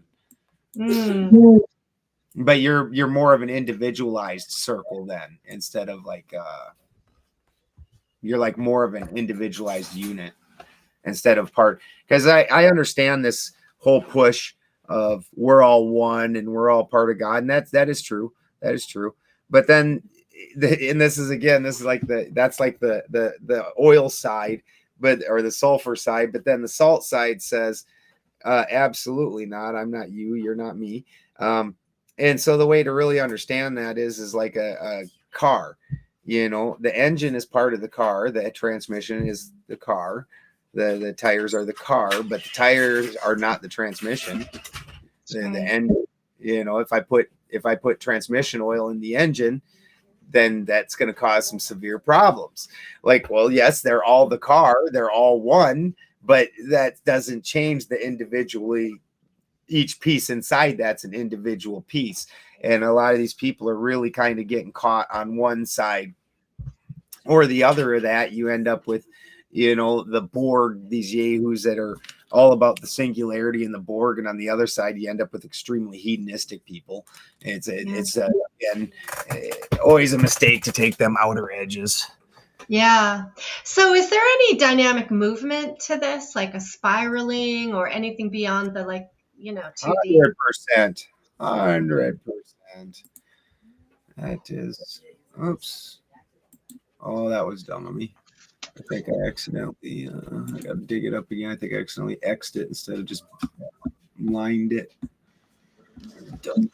But you're more of an individualized circle then, instead of like you're like more of an individualized unit instead of part. Because I understand this whole push of we're all one and we're all part of God, and that is true. That is true. But then, and this is like the oil side, or the sulfur side. But then the salt side says, absolutely not. I'm not you. You're not me. And so the way to really understand that is like a car. You know, the engine is part of the car. The transmission is the car. The tires are the car, but the tires are not the transmission. The engine, you know, if I put transmission oil in the engine, then that's going to cause some severe problems. Like, well, yes, they're all the car, they're all one, but that doesn't change the individually. Each piece inside that's an individual piece. And a lot of these people are really kind of getting caught on one side or the other of that. You end up with, you know, the Borg, these Yahus that are all about the singularity in the Borg, and on the other side you end up with extremely hedonistic people. It's again, always a mistake to take them outer edges.
Yeah. So is there any dynamic movement to this, like a spiraling or anything beyond the 2D?
100%. 100%. That is, oops. Oh, that was dumb of me. I think I accidentally, I got to dig it up again. I think I accidentally X'd it instead of just lined it. Done.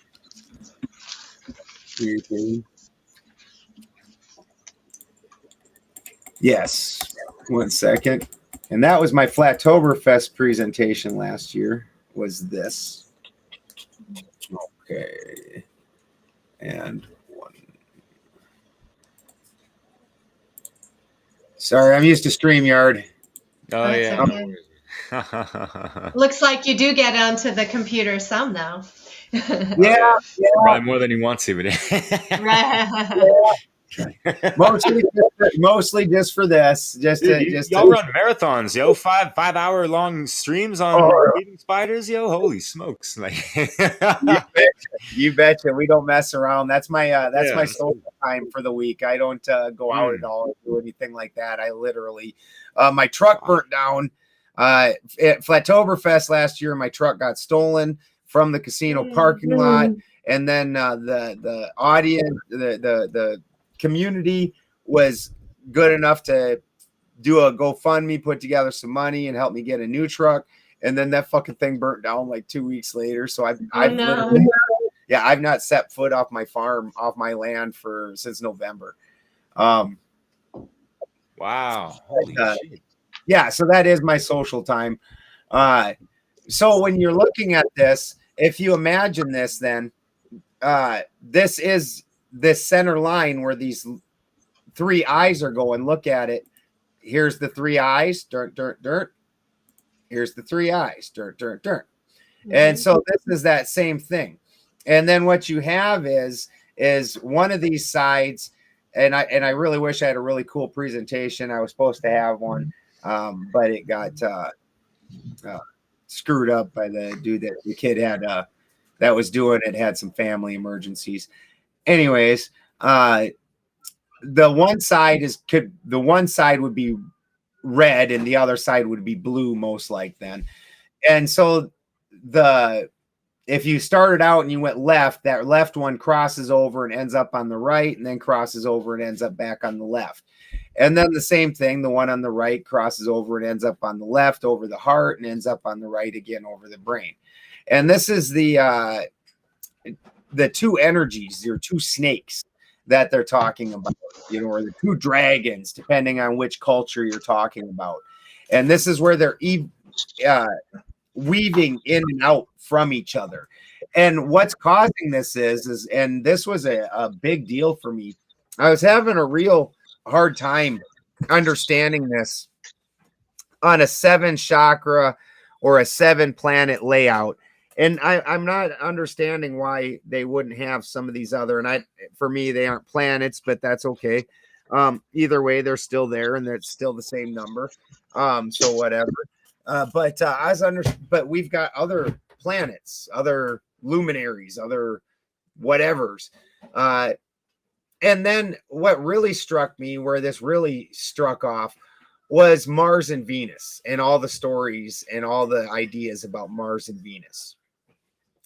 Yes. 1 second. And that was my Flattoberfest presentation last year, was this. Okay. And one. Sorry, I'm used to StreamYard.
Oh,
That's
yeah.
okay. Looks like you do get onto the computer some now.
Yeah.
Probably more than he wants to, but
mostly just for this.
Y'all run marathons, yo. 5-hour long streams on feeding spiders, yo. Holy smokes! Like
you betcha. We don't mess around. That's my my social time for the week. I don't go out at all or do anything like that. I literally my truck burnt down at Flattoberfest last year. My truck got stolen from the casino parking lot, and then the audience, the community was good enough to do a GoFundMe, put together some money, and help me get a new truck. And then that fucking thing burnt down like 2 weeks later. So I've literally, I've not set foot off my farm, off my land since November.
Wow. Holy shit.
Yeah. So that is my social time. So when you're looking at this, if you imagine this, then this is this center line where these 3 eyes are going. Look at it. Here's the 3 eyes. Dirt, dirt, dirt. Here's the 3 eyes. Dirt, dirt, dirt. And so this is that same thing. And then what you have is one of these sides. And I really wish I had a really cool presentation. I was supposed to have one, but it got screwed up by the dude that the kid had that was doing it, had some family emergencies. Anyways, the one side would be red and the other side would be blue, most like then. And so if you started out and you went left, that left one crosses over and ends up on the right, and then crosses over and ends up back on the left. And then the same thing, the one on the right crosses over and ends up on the left over the heart and ends up on the right again over the brain. And this is the 2 energies, your 2 snakes that they're talking about, or the 2 dragons, depending on which culture you're talking about. And this is where they're weaving in and out from each other. And what's causing this is and this was a big deal for me. I was having a real hard time understanding this on a 7 chakra or a 7 planet layout. And I'm not understanding why they wouldn't have some of these other, and for me, they aren't planets, but that's okay. Either way, they're still there and they're still the same number. So whatever. But we've got other planets, other luminaries, other whatevers. And then what really struck me, where this really struck off, was Mars and Venus and all the stories and all the ideas about Mars and Venus.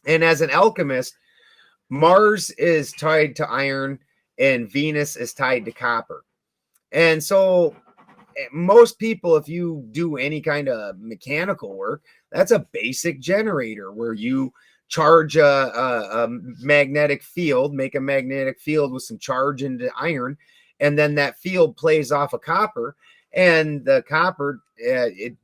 And as an alchemist, Mars is tied to iron and Venus is tied to copper. And so most people, if you do any kind of mechanical work, that's a basic generator where you charge a magnetic field, make a magnetic field with some charge into iron, and then that field plays off a copper, and the copper, it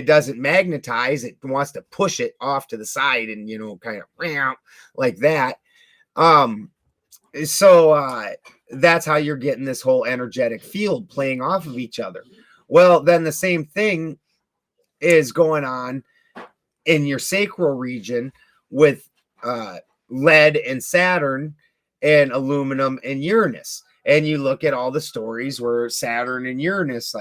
doesn't magnetize. It wants to push it off to the side and, kind of like that. So that's how you're getting this whole energetic field playing off of each other. Well, then the same thing is going on in your sacral region with lead and Saturn and aluminum and Uranus. And you look at all the stories where Saturn and Uranus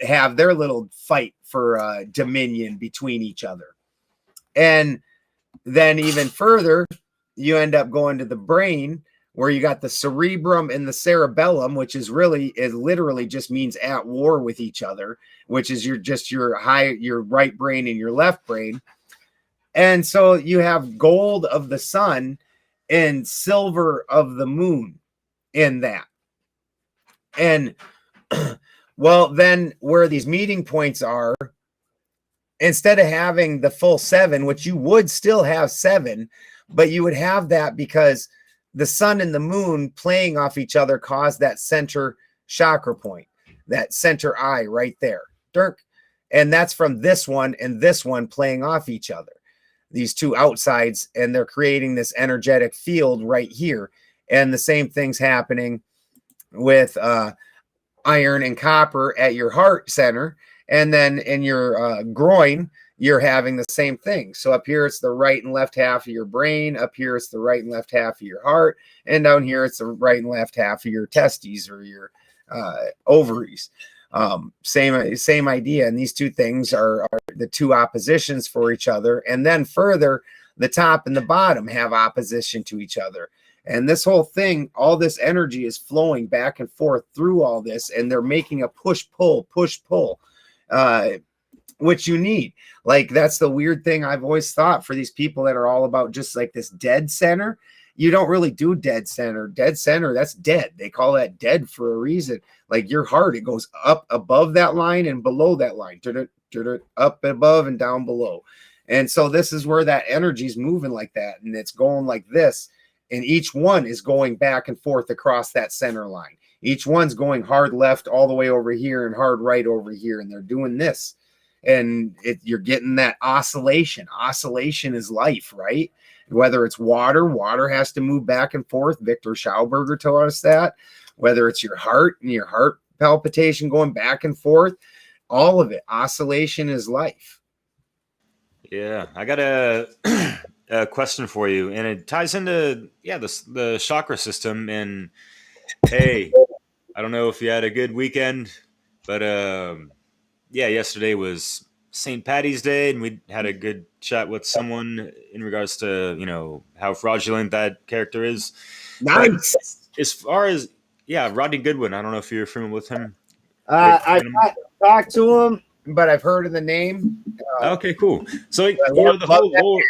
have their little fight for dominion between each other. And then even further, you end up going to the brain where you got the cerebrum and the cerebellum, which is really, it literally just means at war with each other, which is your right brain and your left brain. And so you have gold of the sun and silver of the moon in that. And well, then where these meeting points are, instead of having the full 7, which you would still have 7, but you would have that because the sun and the moon playing off each other cause that center chakra point, that center eye right there. Dirk. And that's from this one and this one playing off each other, these two outsides, and they're creating this energetic field right here. And the same thing's happening with iron and copper at your heart center. And then in your groin, you're having the same thing. So up here, it's the right and left half of your brain. Up here, it's the right and left half of your heart. And down here, it's the right and left half of your testes or your ovaries. Same idea. And these two things are the two oppositions for each other. And then further, the top and the bottom have opposition to each other. And this whole thing, all this energy is flowing back and forth through all this. And they're making a push-pull, which you need. Like, that's the weird thing I've always thought for these people that are all about just like this dead center. You don't really do dead center. Dead center, that's dead. They call that dead for a reason. Like your heart, it goes up above that line and below that line, up above and down below. And so this is where that energy is moving like that. And it's going like this. And each one is going back and forth across that center line. Each one's going hard left all the way over here and hard right over here. And they're doing this. And you're getting that oscillation. Oscillation is life, right? Whether it's water has to move back and forth. Victor Schauberger taught us that. Whether it's your heart and your heart palpitation going back and forth, all of it. Oscillation is life.
Yeah, I got a question for you, and it ties into the chakra system. And hey, I don't know if you had a good weekend, but yesterday was St. Patty's Day, and we had a good chat with someone in regards to how fraudulent that character is.
Nice.
But as far as Rodney Goodwin, I don't know if you're familiar with him.
I've talked to him, but I've heard of the name.
Okay, cool. So the whole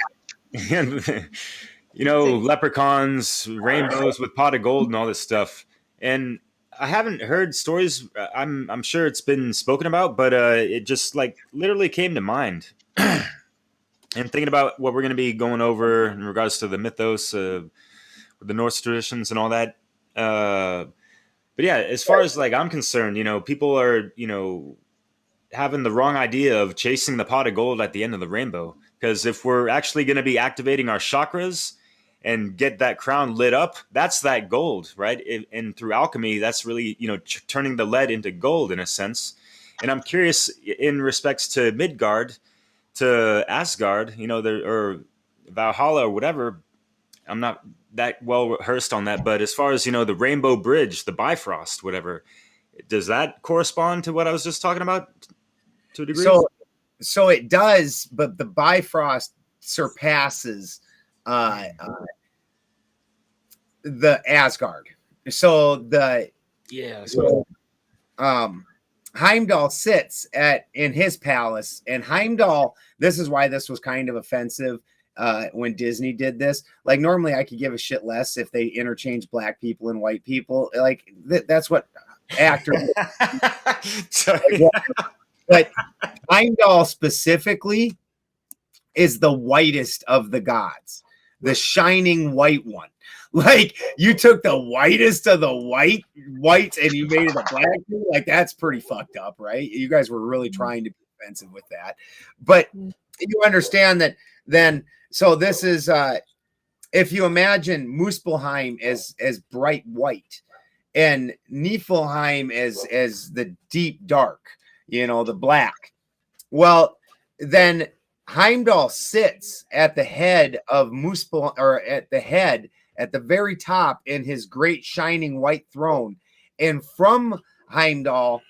leprechauns, rainbows with pot of gold and all this stuff. And I haven't heard stories. I'm sure it's been spoken about, but it just like literally came to mind. And thinking about what we're going to be going over in regards to the mythos, the Norse traditions and all that. But yeah, as far as like I'm concerned, people are, having the wrong idea of chasing the pot of gold at the end of the rainbow. Because if we're actually going to be activating our chakras and get that crown lit up, that's that gold, right? And through alchemy, that's really, turning the lead into gold in a sense. And I'm curious in respects to Midgard, to Asgard, or Valhalla or whatever. I'm not that well rehearsed on that, but as far as, the Rainbow Bridge, the Bifrost, whatever, does that correspond to what I was just talking about to a degree?
So it does, but the Bifrost surpasses the Asgard. So Heimdall sits in his palace, and Heimdall, this is why this was kind of offensive when Disney did this. Like, normally I could give a shit less if they interchange black people and white people. Like, that's what actors but Heimdall specifically is the whitest of the gods, the shining white one. Like, you took the whitest of the whites and you made it a black dude. Like, that's pretty fucked up, right? You guys were really trying to be offensive with that. But you understand that then, so this is, if you imagine Muspelheim as bright white and Niflheim as the deep dark, the black. Well, then Heimdall sits at the head of Muspel, or at the very top in his great shining white throne. And from Heimdall,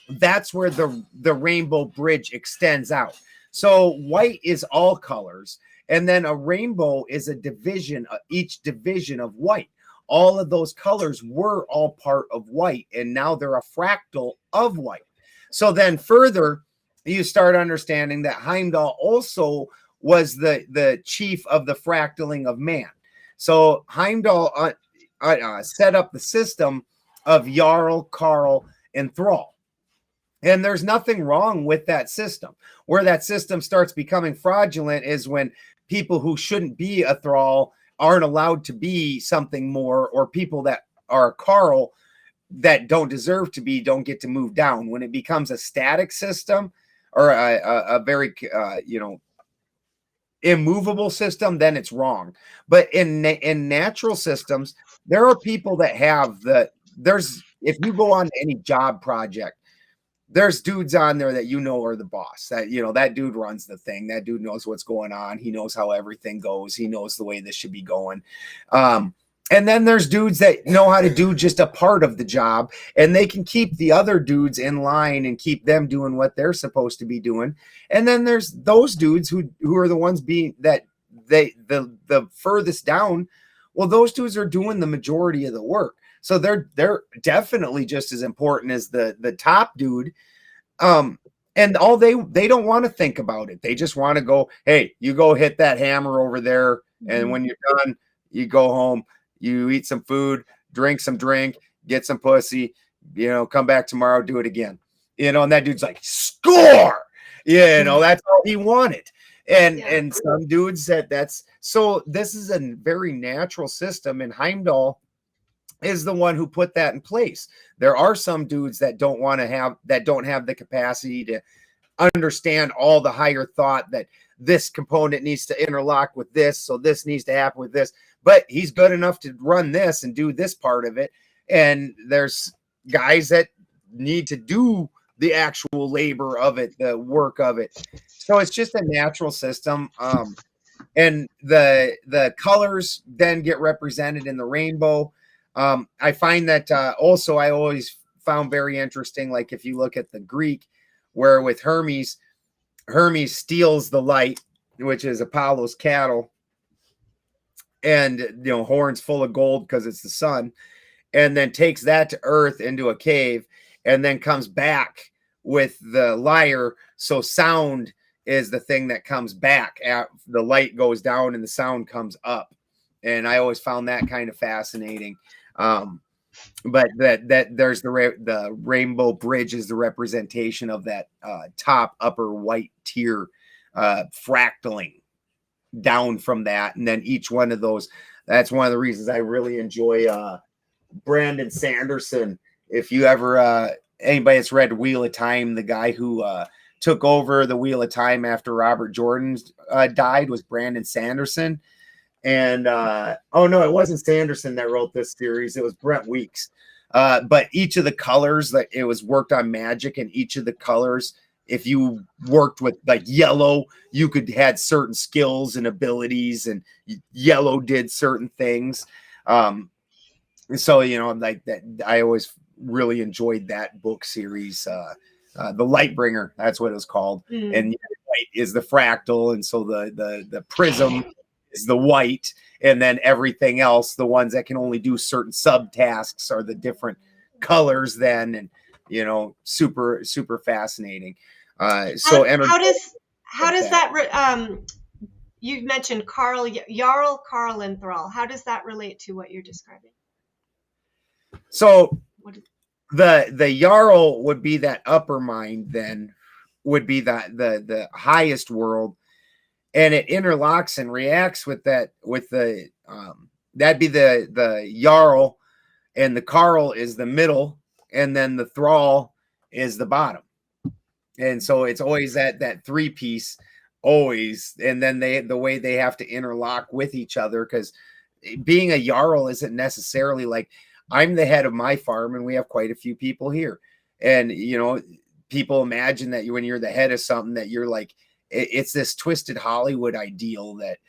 that's where the rainbow bridge extends out. So white is all colors. And then a rainbow is a division, each division of white. all of those colors were all part of white, and now they're a fractal of white. So then further, you start understanding that Heimdall also was the chief of the fractaling of man. So Heimdall set up the system of Jarl, Karl, and Thrall. And there's nothing wrong with that system. Where that system starts becoming fraudulent is when people who shouldn't be a Thrall aren't allowed to be something more, or people that are Karl that don't deserve to be don't get to move down. When it becomes a static system or a very, immovable system, then it's wrong. But in natural systems, there are people that have if you go on any job project, there's dudes on there that are the boss, that that dude runs the thing, that dude knows what's going on, he knows how everything goes, he knows the way this should be going. And then there's dudes that know how to do just a part of the job, and they can keep the other dudes in line and keep them doing what they're supposed to be doing. And then there's those dudes who are the ones being that the furthest down. Well, those dudes are doing the majority of the work. So they're definitely just as important as the top dude. And all they don't want to think about it. They just want to go, hey, you go hit that hammer over there. And when you're done, you go home, you eat some food, drink, get some pussy, come back tomorrow, do it again. And that dude's like, score. That's all he wanted. And some dudes so this is a very natural system, and Heimdall is the one who put that in place. There are some dudes that don't have the capacity to understand all the higher thought that this component needs to interlock with this, so this needs to happen with this, but he's good enough to run this and do this part of it. And there's guys that need to do the actual labor of it, the work of it. So it's just a natural system. And the colors then get represented in the rainbow. I find that also I always found very interesting, like if you look at the Greek, where with Hermes steals the light, which is Apollo's cattle, and horns full of gold because it's the sun, and then takes that to Earth into a cave, and then comes back with the lyre. So sound is the thing that comes back. The light goes down and the sound comes up. And I always found that kind of fascinating. But that there's the rainbow bridge is the representation of that top upper white tier fractaling down from that. And then each one of those, that's one of the reasons I really enjoy Brandon Sanderson. If you ever anybody that's read Wheel of Time, the guy who took over the Wheel of Time after Robert Jordan died was Brandon Sanderson. And oh no, it wasn't Sanderson that wrote this series, it was Brent Weeks. But each of the colors, that it was worked on magic, and each of the colors, if you worked with like yellow, you could had certain skills and abilities, and yellow did certain things. So like that, I always really enjoyed that book series. The Lightbringer, that's what it was called. And white is the fractal, and so the prism is the white, and then everything else, the ones that can only do certain subtasks, are the different colors then. And super fascinating. So
how does that you mentioned Jarl, Karl, and Thrall, how does that relate to what you're describing?
So the Jarl would be that upper mind, then would be the highest world, and it interlocks and reacts with that, with the that'd be the Jarl, and the Karl is the middle, and then the Thrall is the bottom. And so it's always that three piece always, and then the way they have to interlock with each other, because being a Jarl isn't necessarily like, I'm the head of my farm and we have quite a few people here, and people imagine that when you're the head of something that you're like, it's this twisted Hollywood ideal that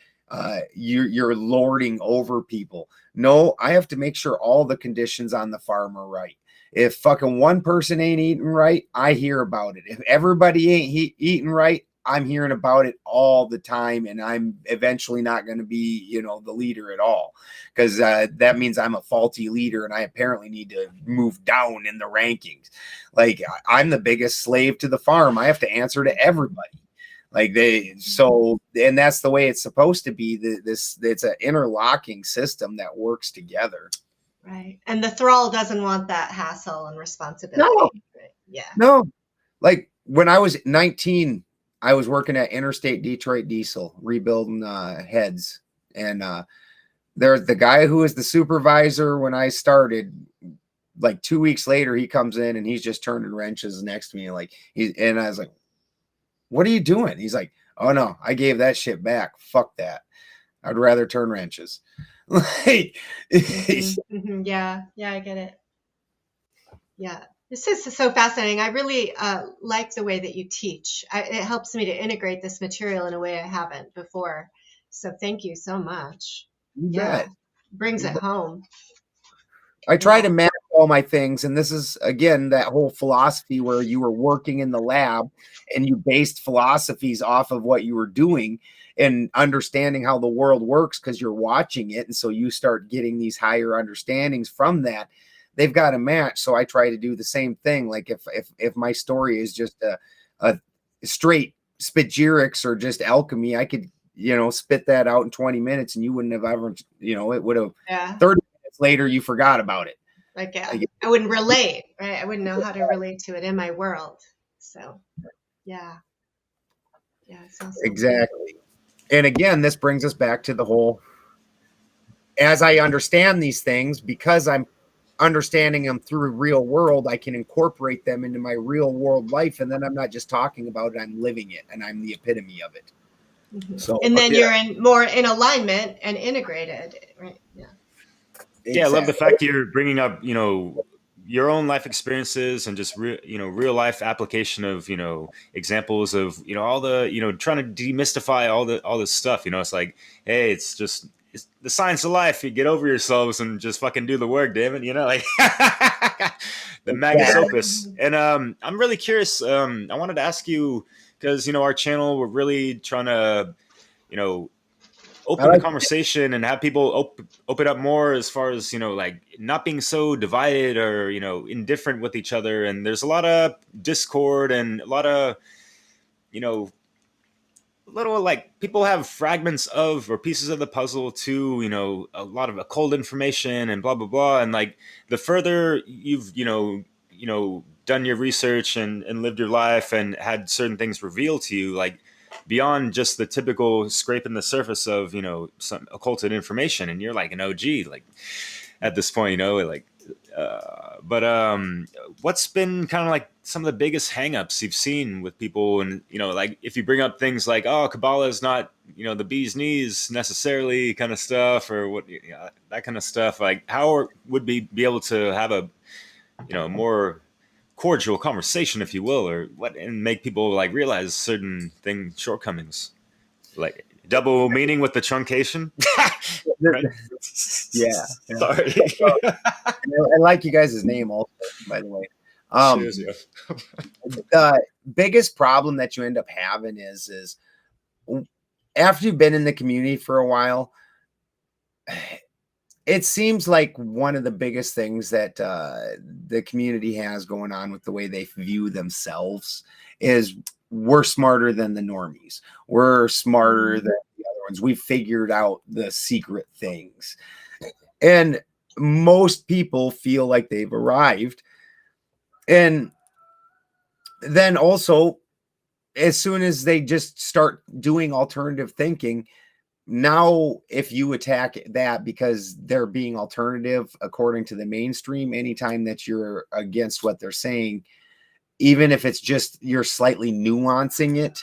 you're lording over people. No, I have to make sure all the conditions on the farm are right. If fucking one person ain't eating right, I hear about it. If everybody ain't eating right, I'm hearing about it all the time, and I'm eventually not going to be, the leader at all, because that means I'm a faulty leader, and I apparently need to move down in the rankings. Like, I'm the biggest slave to the farm. I have to answer to everybody. And that's the way it's supposed to be. It's an interlocking system that works together.
Right. And the thrall doesn't want that hassle and responsibility.
No.
Right? Yeah.
No. Like, when I was 19, I was working at Interstate Detroit Diesel, rebuilding heads. And there's the guy who was the supervisor when I started. Like 2 weeks later, he comes in and he's just turning wrenches next to me. And I was like, "What are you doing?" He's like, "Oh no, I gave that shit back. Fuck that. I'd rather turn wrenches."
Yeah, I get it. Yeah, this is so fascinating. I really like the way that you teach. It helps me to integrate this material in a way I haven't before. So thank you so much.
Yeah,
brings it home.
I try to map all my things, and this is, again, that whole philosophy where you were working in the lab and you based philosophies off of what you were doing and understanding how the world works because you're watching it, and so you start getting these higher understandings from that. They've got to match, so I try to do the same thing. Like, if my story is just a straight spagyrics or just alchemy, I could spit that out in 20 minutes and you wouldn't have ever, it would have 30 minutes later you forgot about it.
I wouldn't relate, right? I wouldn't know how to relate to it in my world. So yeah, awesome.
Exactly. And again, this brings us back to the whole, as I understand these things, because I'm understanding them through real world, I can incorporate them into my real world life, and then I'm not just talking about it, I'm living it, and I'm the epitome of it. So,
and then you're more in alignment and integrated, right? Yeah.
Exactly. Yeah, I love the fact you're bringing up, your own life experiences and just real life application of examples of all the trying to demystify all this stuff. It's like, hey, it's the science of life. You get over yourselves and just fucking do the work, damn it. Like the magnus opus. And I'm really curious. I wanted to ask you, because our channel, we're really trying to open the conversation and have people open up more as far as like not being so divided or indifferent with each other. And there's a lot of discord and a lot of little, like, people have fragments of or pieces of the puzzle to a lot of occult information and blah blah blah. And like, the further you've done your research and lived your life and had certain things revealed to you, like beyond just the typical scraping the surface of some occulted information, and you're like an OG like at this point, but what's been kind of like some of the biggest hangups you've seen with people? And like, if you bring up things like, oh, Kabbalah is not the bee's knees necessarily kind of stuff, or what, that kind of stuff, like how would we be able to have a more cordial conversation, if you will, or what, and make people like realize certain shortcomings, like double meaning with the truncation. Right?
Yeah.
Sorry.
I like you guys' name also, by the way. The biggest problem that you end up having is after you've been in the community for a while, it seems like one of the biggest things that the community has going on with the way they view themselves is we're smarter than the normies. We're smarter than the other ones. We figured out the secret things. And most people feel like they've arrived. And then also, as soon as they just start doing alternative thinking, now if you attack that because they're being alternative according to the mainstream, anytime that you're against what they're saying, even if it's just you're slightly nuancing it,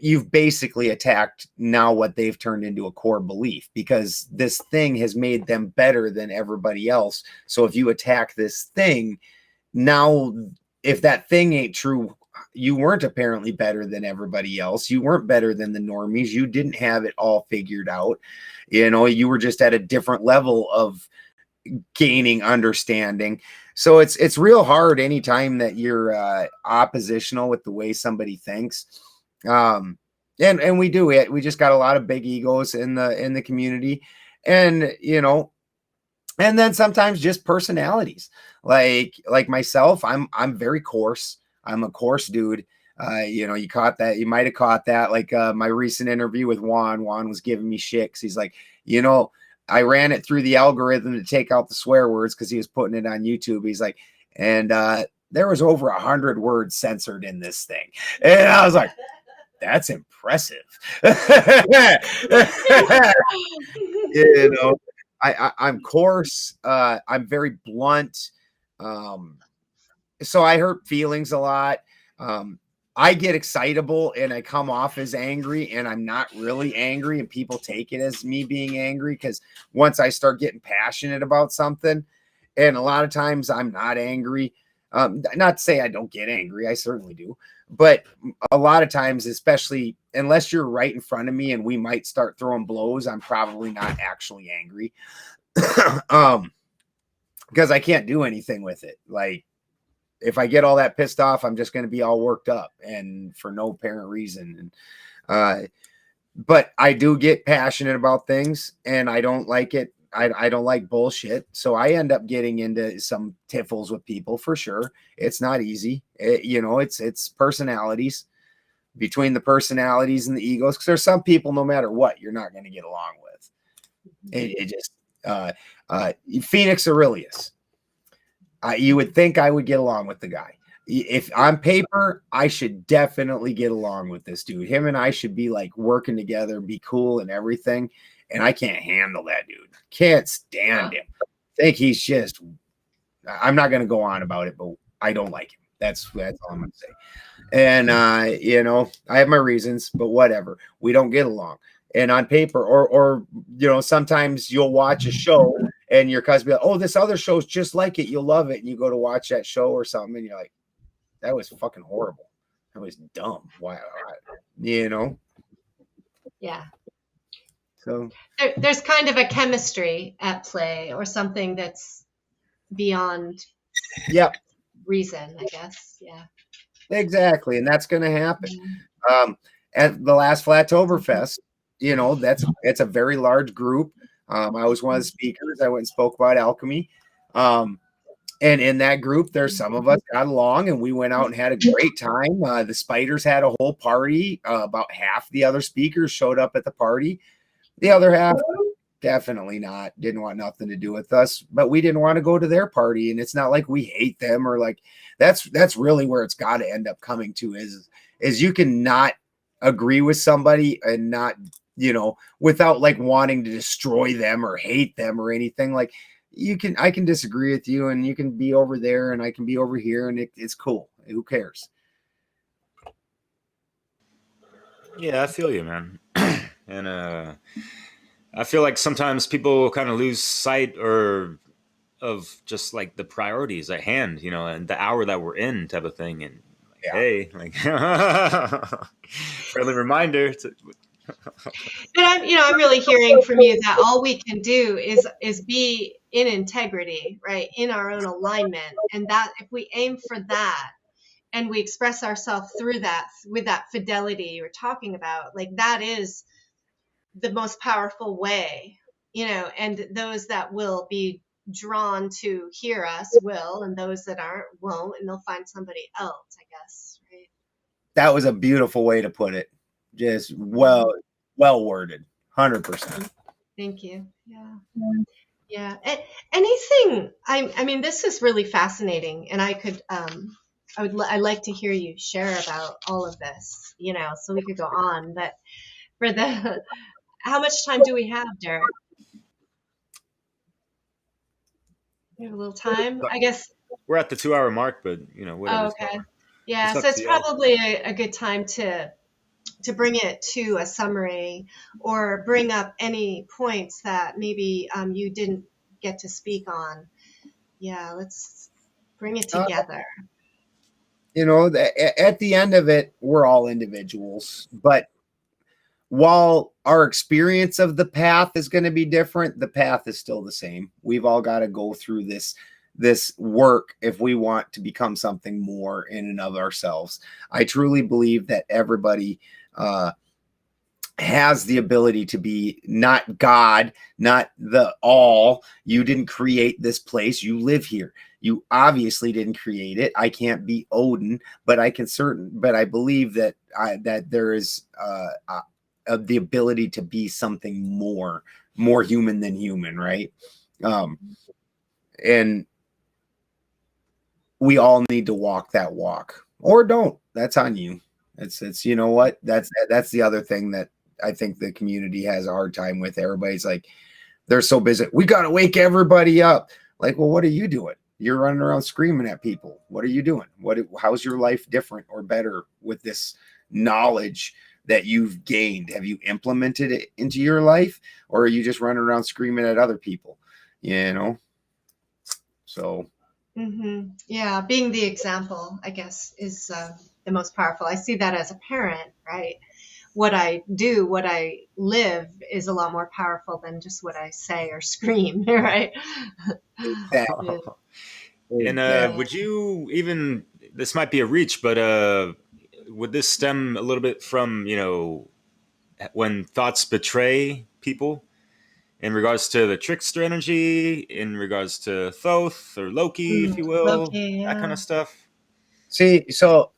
you've basically attacked now what they've turned into a core belief, because this thing has made them better than everybody else. So if you attack this thing, now if that thing ain't true, you weren't apparently better than everybody else. You weren't better than the normies. You didn't have it all figured out. You were just at a different level of gaining understanding. So it's real hard anytime that you're oppositional with the way somebody thinks. And we do it. We just got a lot of big egos in the community, and and then sometimes just personalities. Like myself, I'm very coarse. I'm a coarse dude. You caught that. You might have caught that. Like my recent interview with Juan. Juan was giving me shit 'cause he's like, I ran it through the algorithm to take out the swear words because he was putting it on YouTube. He's like, and there was over 100 words censored in this thing, and I was like, that's impressive. I'm coarse. I'm very blunt. So I hurt feelings a lot. I get excitable and I come off as angry, and I'm not really angry, and people take it as me being angry because once I start getting passionate about something, and a lot of times I'm not angry. Not to say I don't get angry, I certainly do, but a lot of times, especially unless you're right in front of me and we might start throwing blows, I'm probably not actually angry. Because I can't do anything with it. Like, if I get all that pissed off, I'm just going to be all worked up and for no apparent reason. And, but I do get passionate about things, and I don't like it. I don't like bullshit. So I end up getting into some tiffles with people for sure. It's not easy. It's personalities, between the personalities and the egos. Cause there's some people, no matter what, you're not going to get along with. Phoenix Aurelius. You would think I would get along with the guy. If on paper, I should definitely get along with this dude. Him and I should be like working together and be cool and everything. And I can't handle that dude. Can't stand him. Think he's just, I'm not going to go on about it, but I don't like him. That's all I'm going to say. And, I have my reasons, but whatever. We don't get along. And on paper, or sometimes you'll watch a show and your cousin be like, oh, this other show's just like it. You'll love it. And you go to watch that show or something, and you're like, that was fucking horrible. That was dumb. Why?
Yeah.
So
there's kind of a chemistry at play, or something that's beyond reason, I guess. Yeah.
Exactly. And that's going to happen. At the last Flattoberfest, it's a very large group. I was one of the speakers. I went and spoke about alchemy. And in that group, there's some of us got along, and we went out and had a great time. The spiders had a whole party. About half the other speakers showed up at the party. The other half, definitely not. Didn't want nothing to do with us, but we didn't want to go to their party. And it's not like we hate them, or like that's really where it's got to end up coming to is you can not agree with somebody and not, without like wanting to destroy them or hate them or anything. Like I can disagree with you, and you can be over there and I can be over here, and it's cool. Who cares?
Yeah, I feel you, man. And I feel like sometimes people kind of lose sight of just like the priorities at hand, and the hour that we're in, type of thing. And hey, like friendly reminder.
But I'm really hearing from you that all we can do is be in integrity, right, in our own alignment, and that if we aim for that and we express ourselves through that with that fidelity you're talking about, like that is the most powerful way, and those that will be drawn to hear us will, and those that aren't won't, and they'll find somebody else, I guess, right?
That was a beautiful way to put it. Just well worded. 100%.
Thank you. Yeah. Anything, I mean, this is really fascinating, and I'd like to hear you share about all of this, so we could go on, but how much time do we have, Derek? We have a little time, I guess.
We're at the 2-hour mark, but whatever.
Oh, okay. Yeah, so it's probably a good time to bring it to a summary, or bring up any points that maybe you didn't get to speak on. Yeah, let's bring it together.
At the end of it, we're all individuals, but while our experience of the path is going to be different, the path is still the same. We've all got to go through this this work if we want to become something more in and of ourselves. I truly believe that everybody has the ability to be not God, not the all. You didn't create this place. You live here. You obviously didn't create it. I can't be Odin, but I believe that there is the ability to be something more human than human, right? And we all need to walk that walk, or don't. That's on you. It's you know what? That's the other thing that I think the community has a hard time with. Everybody's like, they're so busy. We got to wake everybody up. Like, well, what are you doing? You're running around screaming at people. What are you doing? How's your life different or better with this knowledge that you've gained? Have you implemented it into your life, or are you just running around screaming at other people? You know? So.
Yeah, being the example, I guess, is the most powerful. I see that as a parent, right? What I do, what I live is a lot more powerful than just what I say or scream, right?
And would you even, this might be a reach, but would this stem a little bit from, when thoughts betray people, in regards to the trickster energy, in regards to Thoth or Loki, if you will,
Loki,
that kind of stuff?
See, so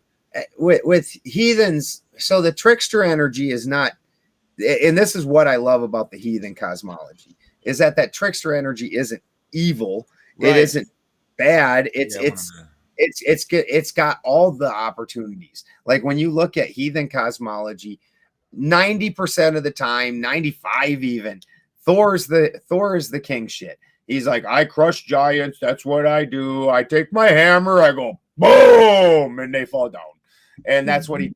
with heathens, so the trickster energy is not, and this is what I love about the heathen cosmology, is that trickster energy isn't evil. Right. It isn't bad. It's got all the opportunities. Like when you look at heathen cosmology, 90% of the time, 95 even, Thor is the king shit. He's like, I crush giants. That's what I do. I take my hammer. I go boom, and they fall down. And that's what he.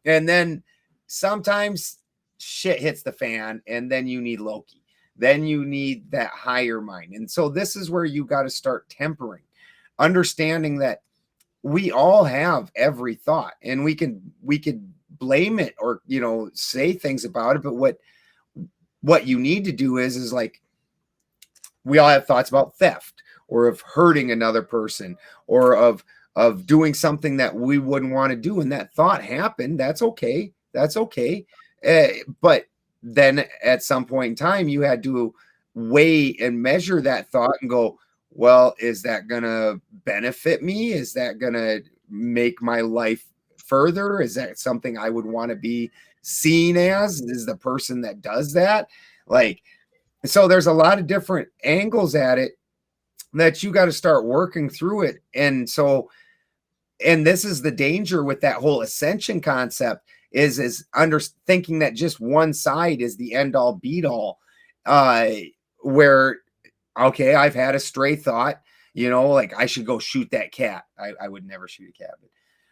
And then sometimes shit hits the fan, and then you need Loki. Then you need that higher mind. And so this is where you got to start tempering, understanding that we all have every thought, and we could blame it or say things about it, but what you need to do is like, we all have thoughts about theft or of hurting another person or of doing something that we wouldn't want to do. And that thought happened. That's okay. But then at some point in time, you had to weigh and measure that thought and go, well, is that going to benefit me? Is that going to make my life further? Is that something I would want to be seen as? Is the person that does that? Like, so there's a lot of different angles at it that you got to start working through it. And so, and this is the danger with that whole ascension concept is thinking that just one side is the end all beat all, where, okay, I've had a stray thought, like I should go shoot that cat. I would never shoot a cat,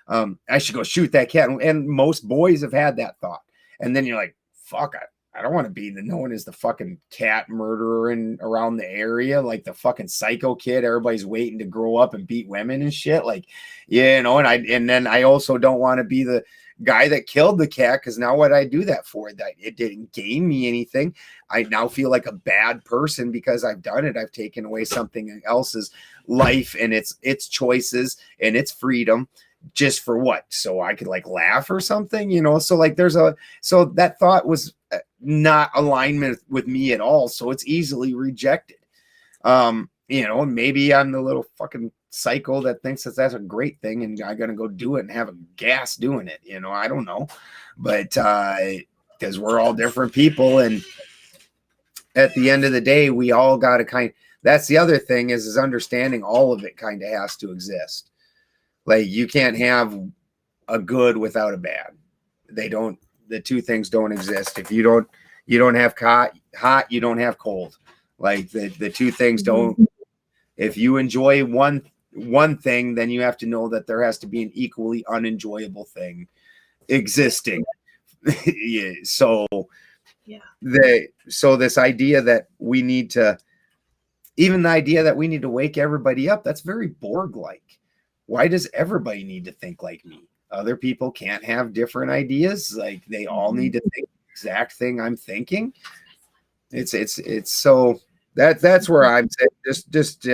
but I should go shoot that cat. And most boys have had that thought. And then you're like, fuck, I don't want to be known as the fucking cat murderer around the area, like the fucking psycho kid. Everybody's waiting to grow up and beat women and shit. Like, and then I also don't want to be the guy that killed the cat, because now what I do that for? That it didn't gain me anything. I now feel like a bad person because I've done it. I've taken away something else's life and its choices and its freedom. Just for what? So I could like laugh or something, So like so that thought was not alignment with me at all. So it's easily rejected. And maybe I'm the little fucking psycho that thinks that's a great thing and I'm going to go do it and have a gas doing it. I don't know, but because we're all different people. And at the end of the day, we all got to that's the other thing is understanding all of it kind of has to exist. Like you can't have a good without a bad. The two things don't exist. If you don't have hot, you don't have cold. Like the two things don't. If you enjoy one thing, then you have to know that there has to be an equally unenjoyable thing existing. Yeah. So this idea that we need to, even the idea that we need to wake everybody up, that's very Borg-like. Why does everybody need to think like me? Other people can't have different ideas. Like they all need to think the exact thing I'm thinking. It's so that's where I'm saying just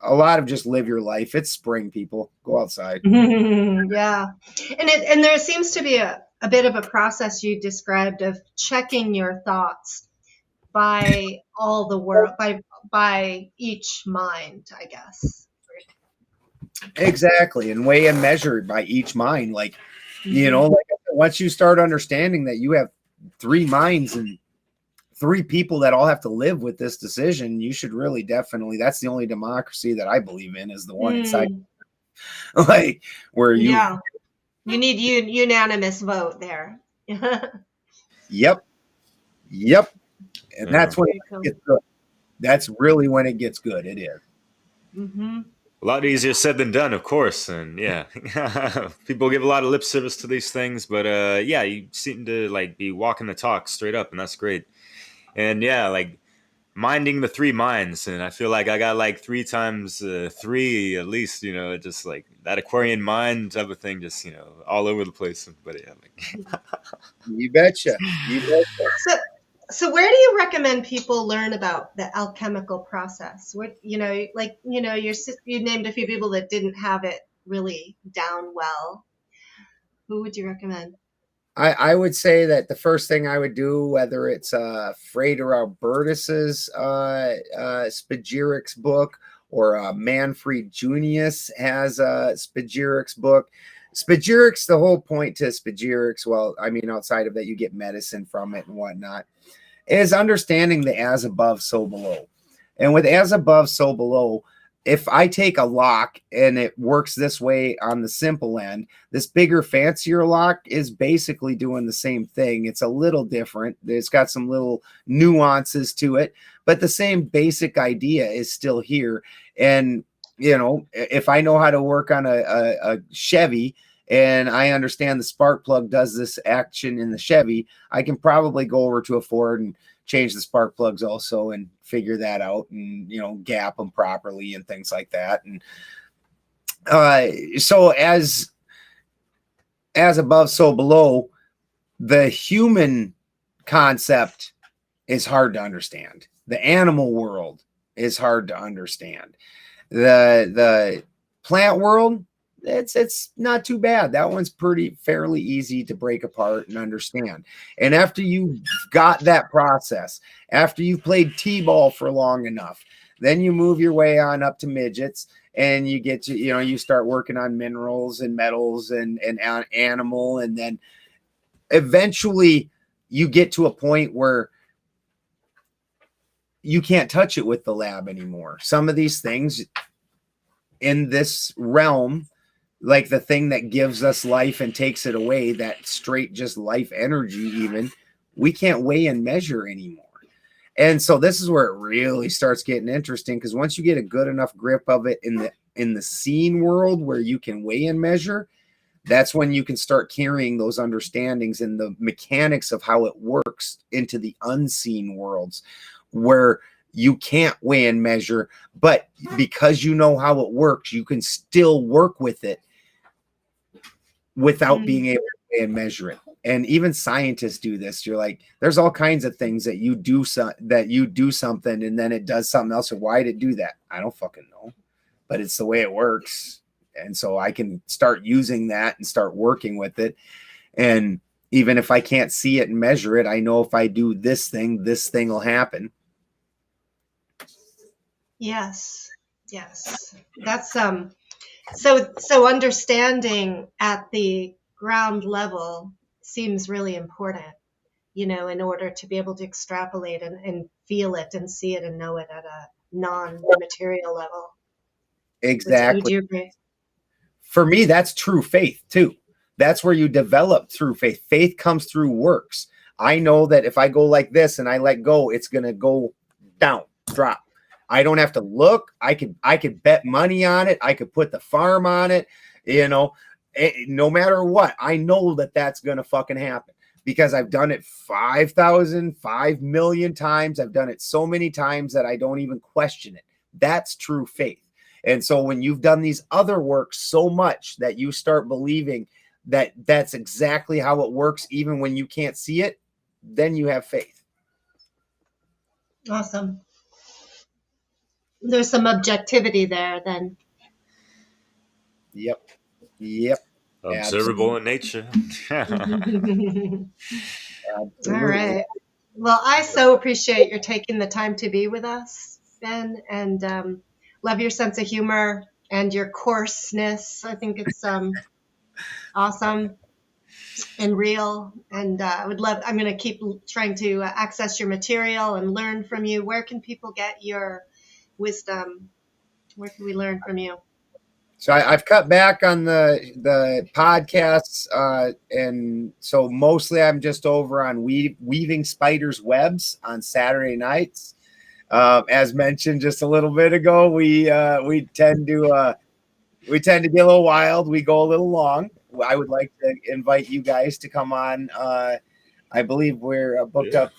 a lot of just live your life. It's spring, people. Go outside.
Yeah. And there seems to be a bit of a process you described of checking your thoughts by all the world, by each mind, I guess.
Exactly. And weigh and measured by each mind. Like, you know, like once you start understanding that you have 3 minds and 3 people that all have to live with this decision, you should really definitely, that's the only democracy that I believe in, is the one inside, like, where you
need unanimous vote there.
Yep. And that's when it gets good. That's really when it gets good. It is.
A lot easier said than done, of course. And yeah, people give a lot of lip service to these things, but yeah, you seem to like be walking the talk straight up, and that's great. And yeah, like minding the 3 minds, and I feel like I got like 3 times 3 at least, you know, just like that Aquarian mind type of thing, just, you know, all over the place. But yeah, like
you betcha.
So where do you recommend people learn about the alchemical process? What, you know, like, you know, you named a few people that didn't have it really down well. Who would you recommend?
I would say that the first thing I would do, whether it's Frater Albertus's Spagyric's book, or Manfred Junius has a Spagyric's book. Spagyric's, the whole point to Spagyric's, well, I mean, outside of that, you get medicine from it and whatnot, is understanding the as above, so below. And with as above, so below, if I take a lock and it works this way on the simple end, this bigger, fancier lock is basically doing the same thing. It's a little different. It's got some little nuances to it, but the same basic idea is still here. And, you know, if I know how to work on a Chevy and I understand the spark plug does this action in the Chevy, I can probably go over to a Ford and change the spark plugs also and figure that out, and, you know, gap them properly and things like that. And so as above, so below, the human concept is hard to understand. The animal world is hard to understand. The plant world, it's not too bad. That one's fairly easy to break apart and understand. And after you've got that process, after you've played t-ball for long enough, then you move your way on up to midgets, and you get to, you know, you start working on minerals and metals and animal, and then eventually you get to a point where you can't touch it with the lab anymore. Some of these things in this realm, like the thing that gives us life and takes it away, that straight just life energy, even, we can't weigh and measure anymore. And so this is where it really starts getting interesting, because once you get a good enough grip of it in the seen world where you can weigh and measure, that's when you can start carrying those understandings and the mechanics of how it works into the unseen worlds, where you can't weigh and measure, but because you know how it works, you can still work with it without being able to weigh and measure it. And even scientists do this. You're like, there's all kinds of things that you do something and then it does something else. Or why did it do that? I don't fucking know, but it's the way it works. And so I can start using that and start working with it. And even if I can't see it and measure it, I know if I do this thing will happen.
Yes. That's so understanding at the ground level seems really important, you know, in order to be able to extrapolate and feel it and see it and know it at a non-material level.
Exactly.
Would you agree?
For me, that's true faith too. That's where you develop true faith. Faith comes through works. I know that if I go like this and I let go, it's going to go down, drop. I don't have to look. I could bet money on it. I could put the farm on it. You know, no matter what, I know that that's going to fucking happen because I've done it 5 million times. I've done it so many times that I don't even question it. That's true faith. And so when you've done these other works so much that you start believing that that's exactly how it works, even when you can't see it, then you have faith.
Awesome. there's some objectivity there then.
Yep.
Observable in nature.
All right. Well, I so appreciate your taking the time to be with us, Ben, and love your sense of humor and your coarseness. I think it's awesome and real. And I'm going to keep trying to access your material and learn from you. Where can people get your wisdom? Where can we learn from you?
So I've cut back on the podcasts, and so mostly I'm just over on Weaving Spiders Webs on Saturday nights. As mentioned just a little bit ago, we tend to be a little wild. We go a little long. I would like to invite you guys to come on. I believe we're booked up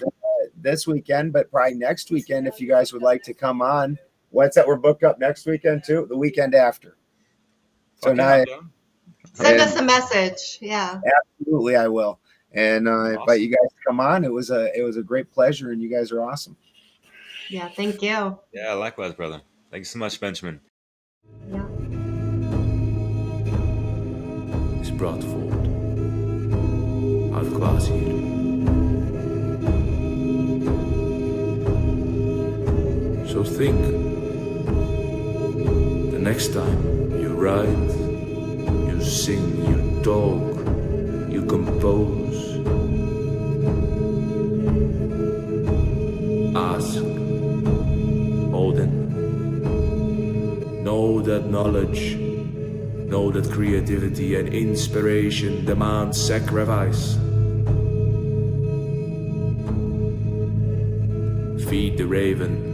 this weekend, but probably next weekend if you guys would like to come on. What's that? We're booked up next weekend too. The weekend after. So now,
send us a message. Yeah,
absolutely, I will. And awesome. Invite you guys to come on. It was a great pleasure, and you guys are awesome.
Yeah, thank you.
Yeah, likewise, brother. Thank you so much, Benjamin.
Yeah.
Is brought forward out of glass here. So think, the next time you write, you sing, you talk, you compose, ask Odin. Know that knowledge, know that creativity and inspiration demand sacrifice. Feed the raven.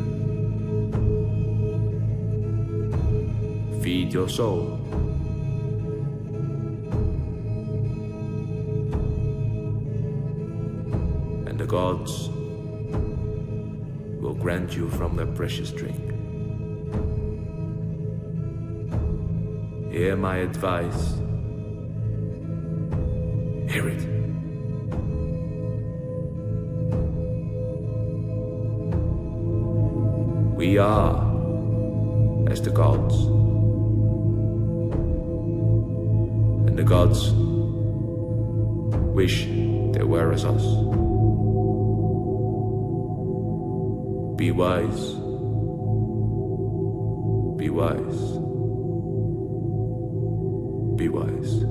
Feed your soul. And the gods will grant you from their precious drink. Hear my advice. Hear it. We are as the gods. And the gods wish they were as us. Be wise. Be wise. Be wise.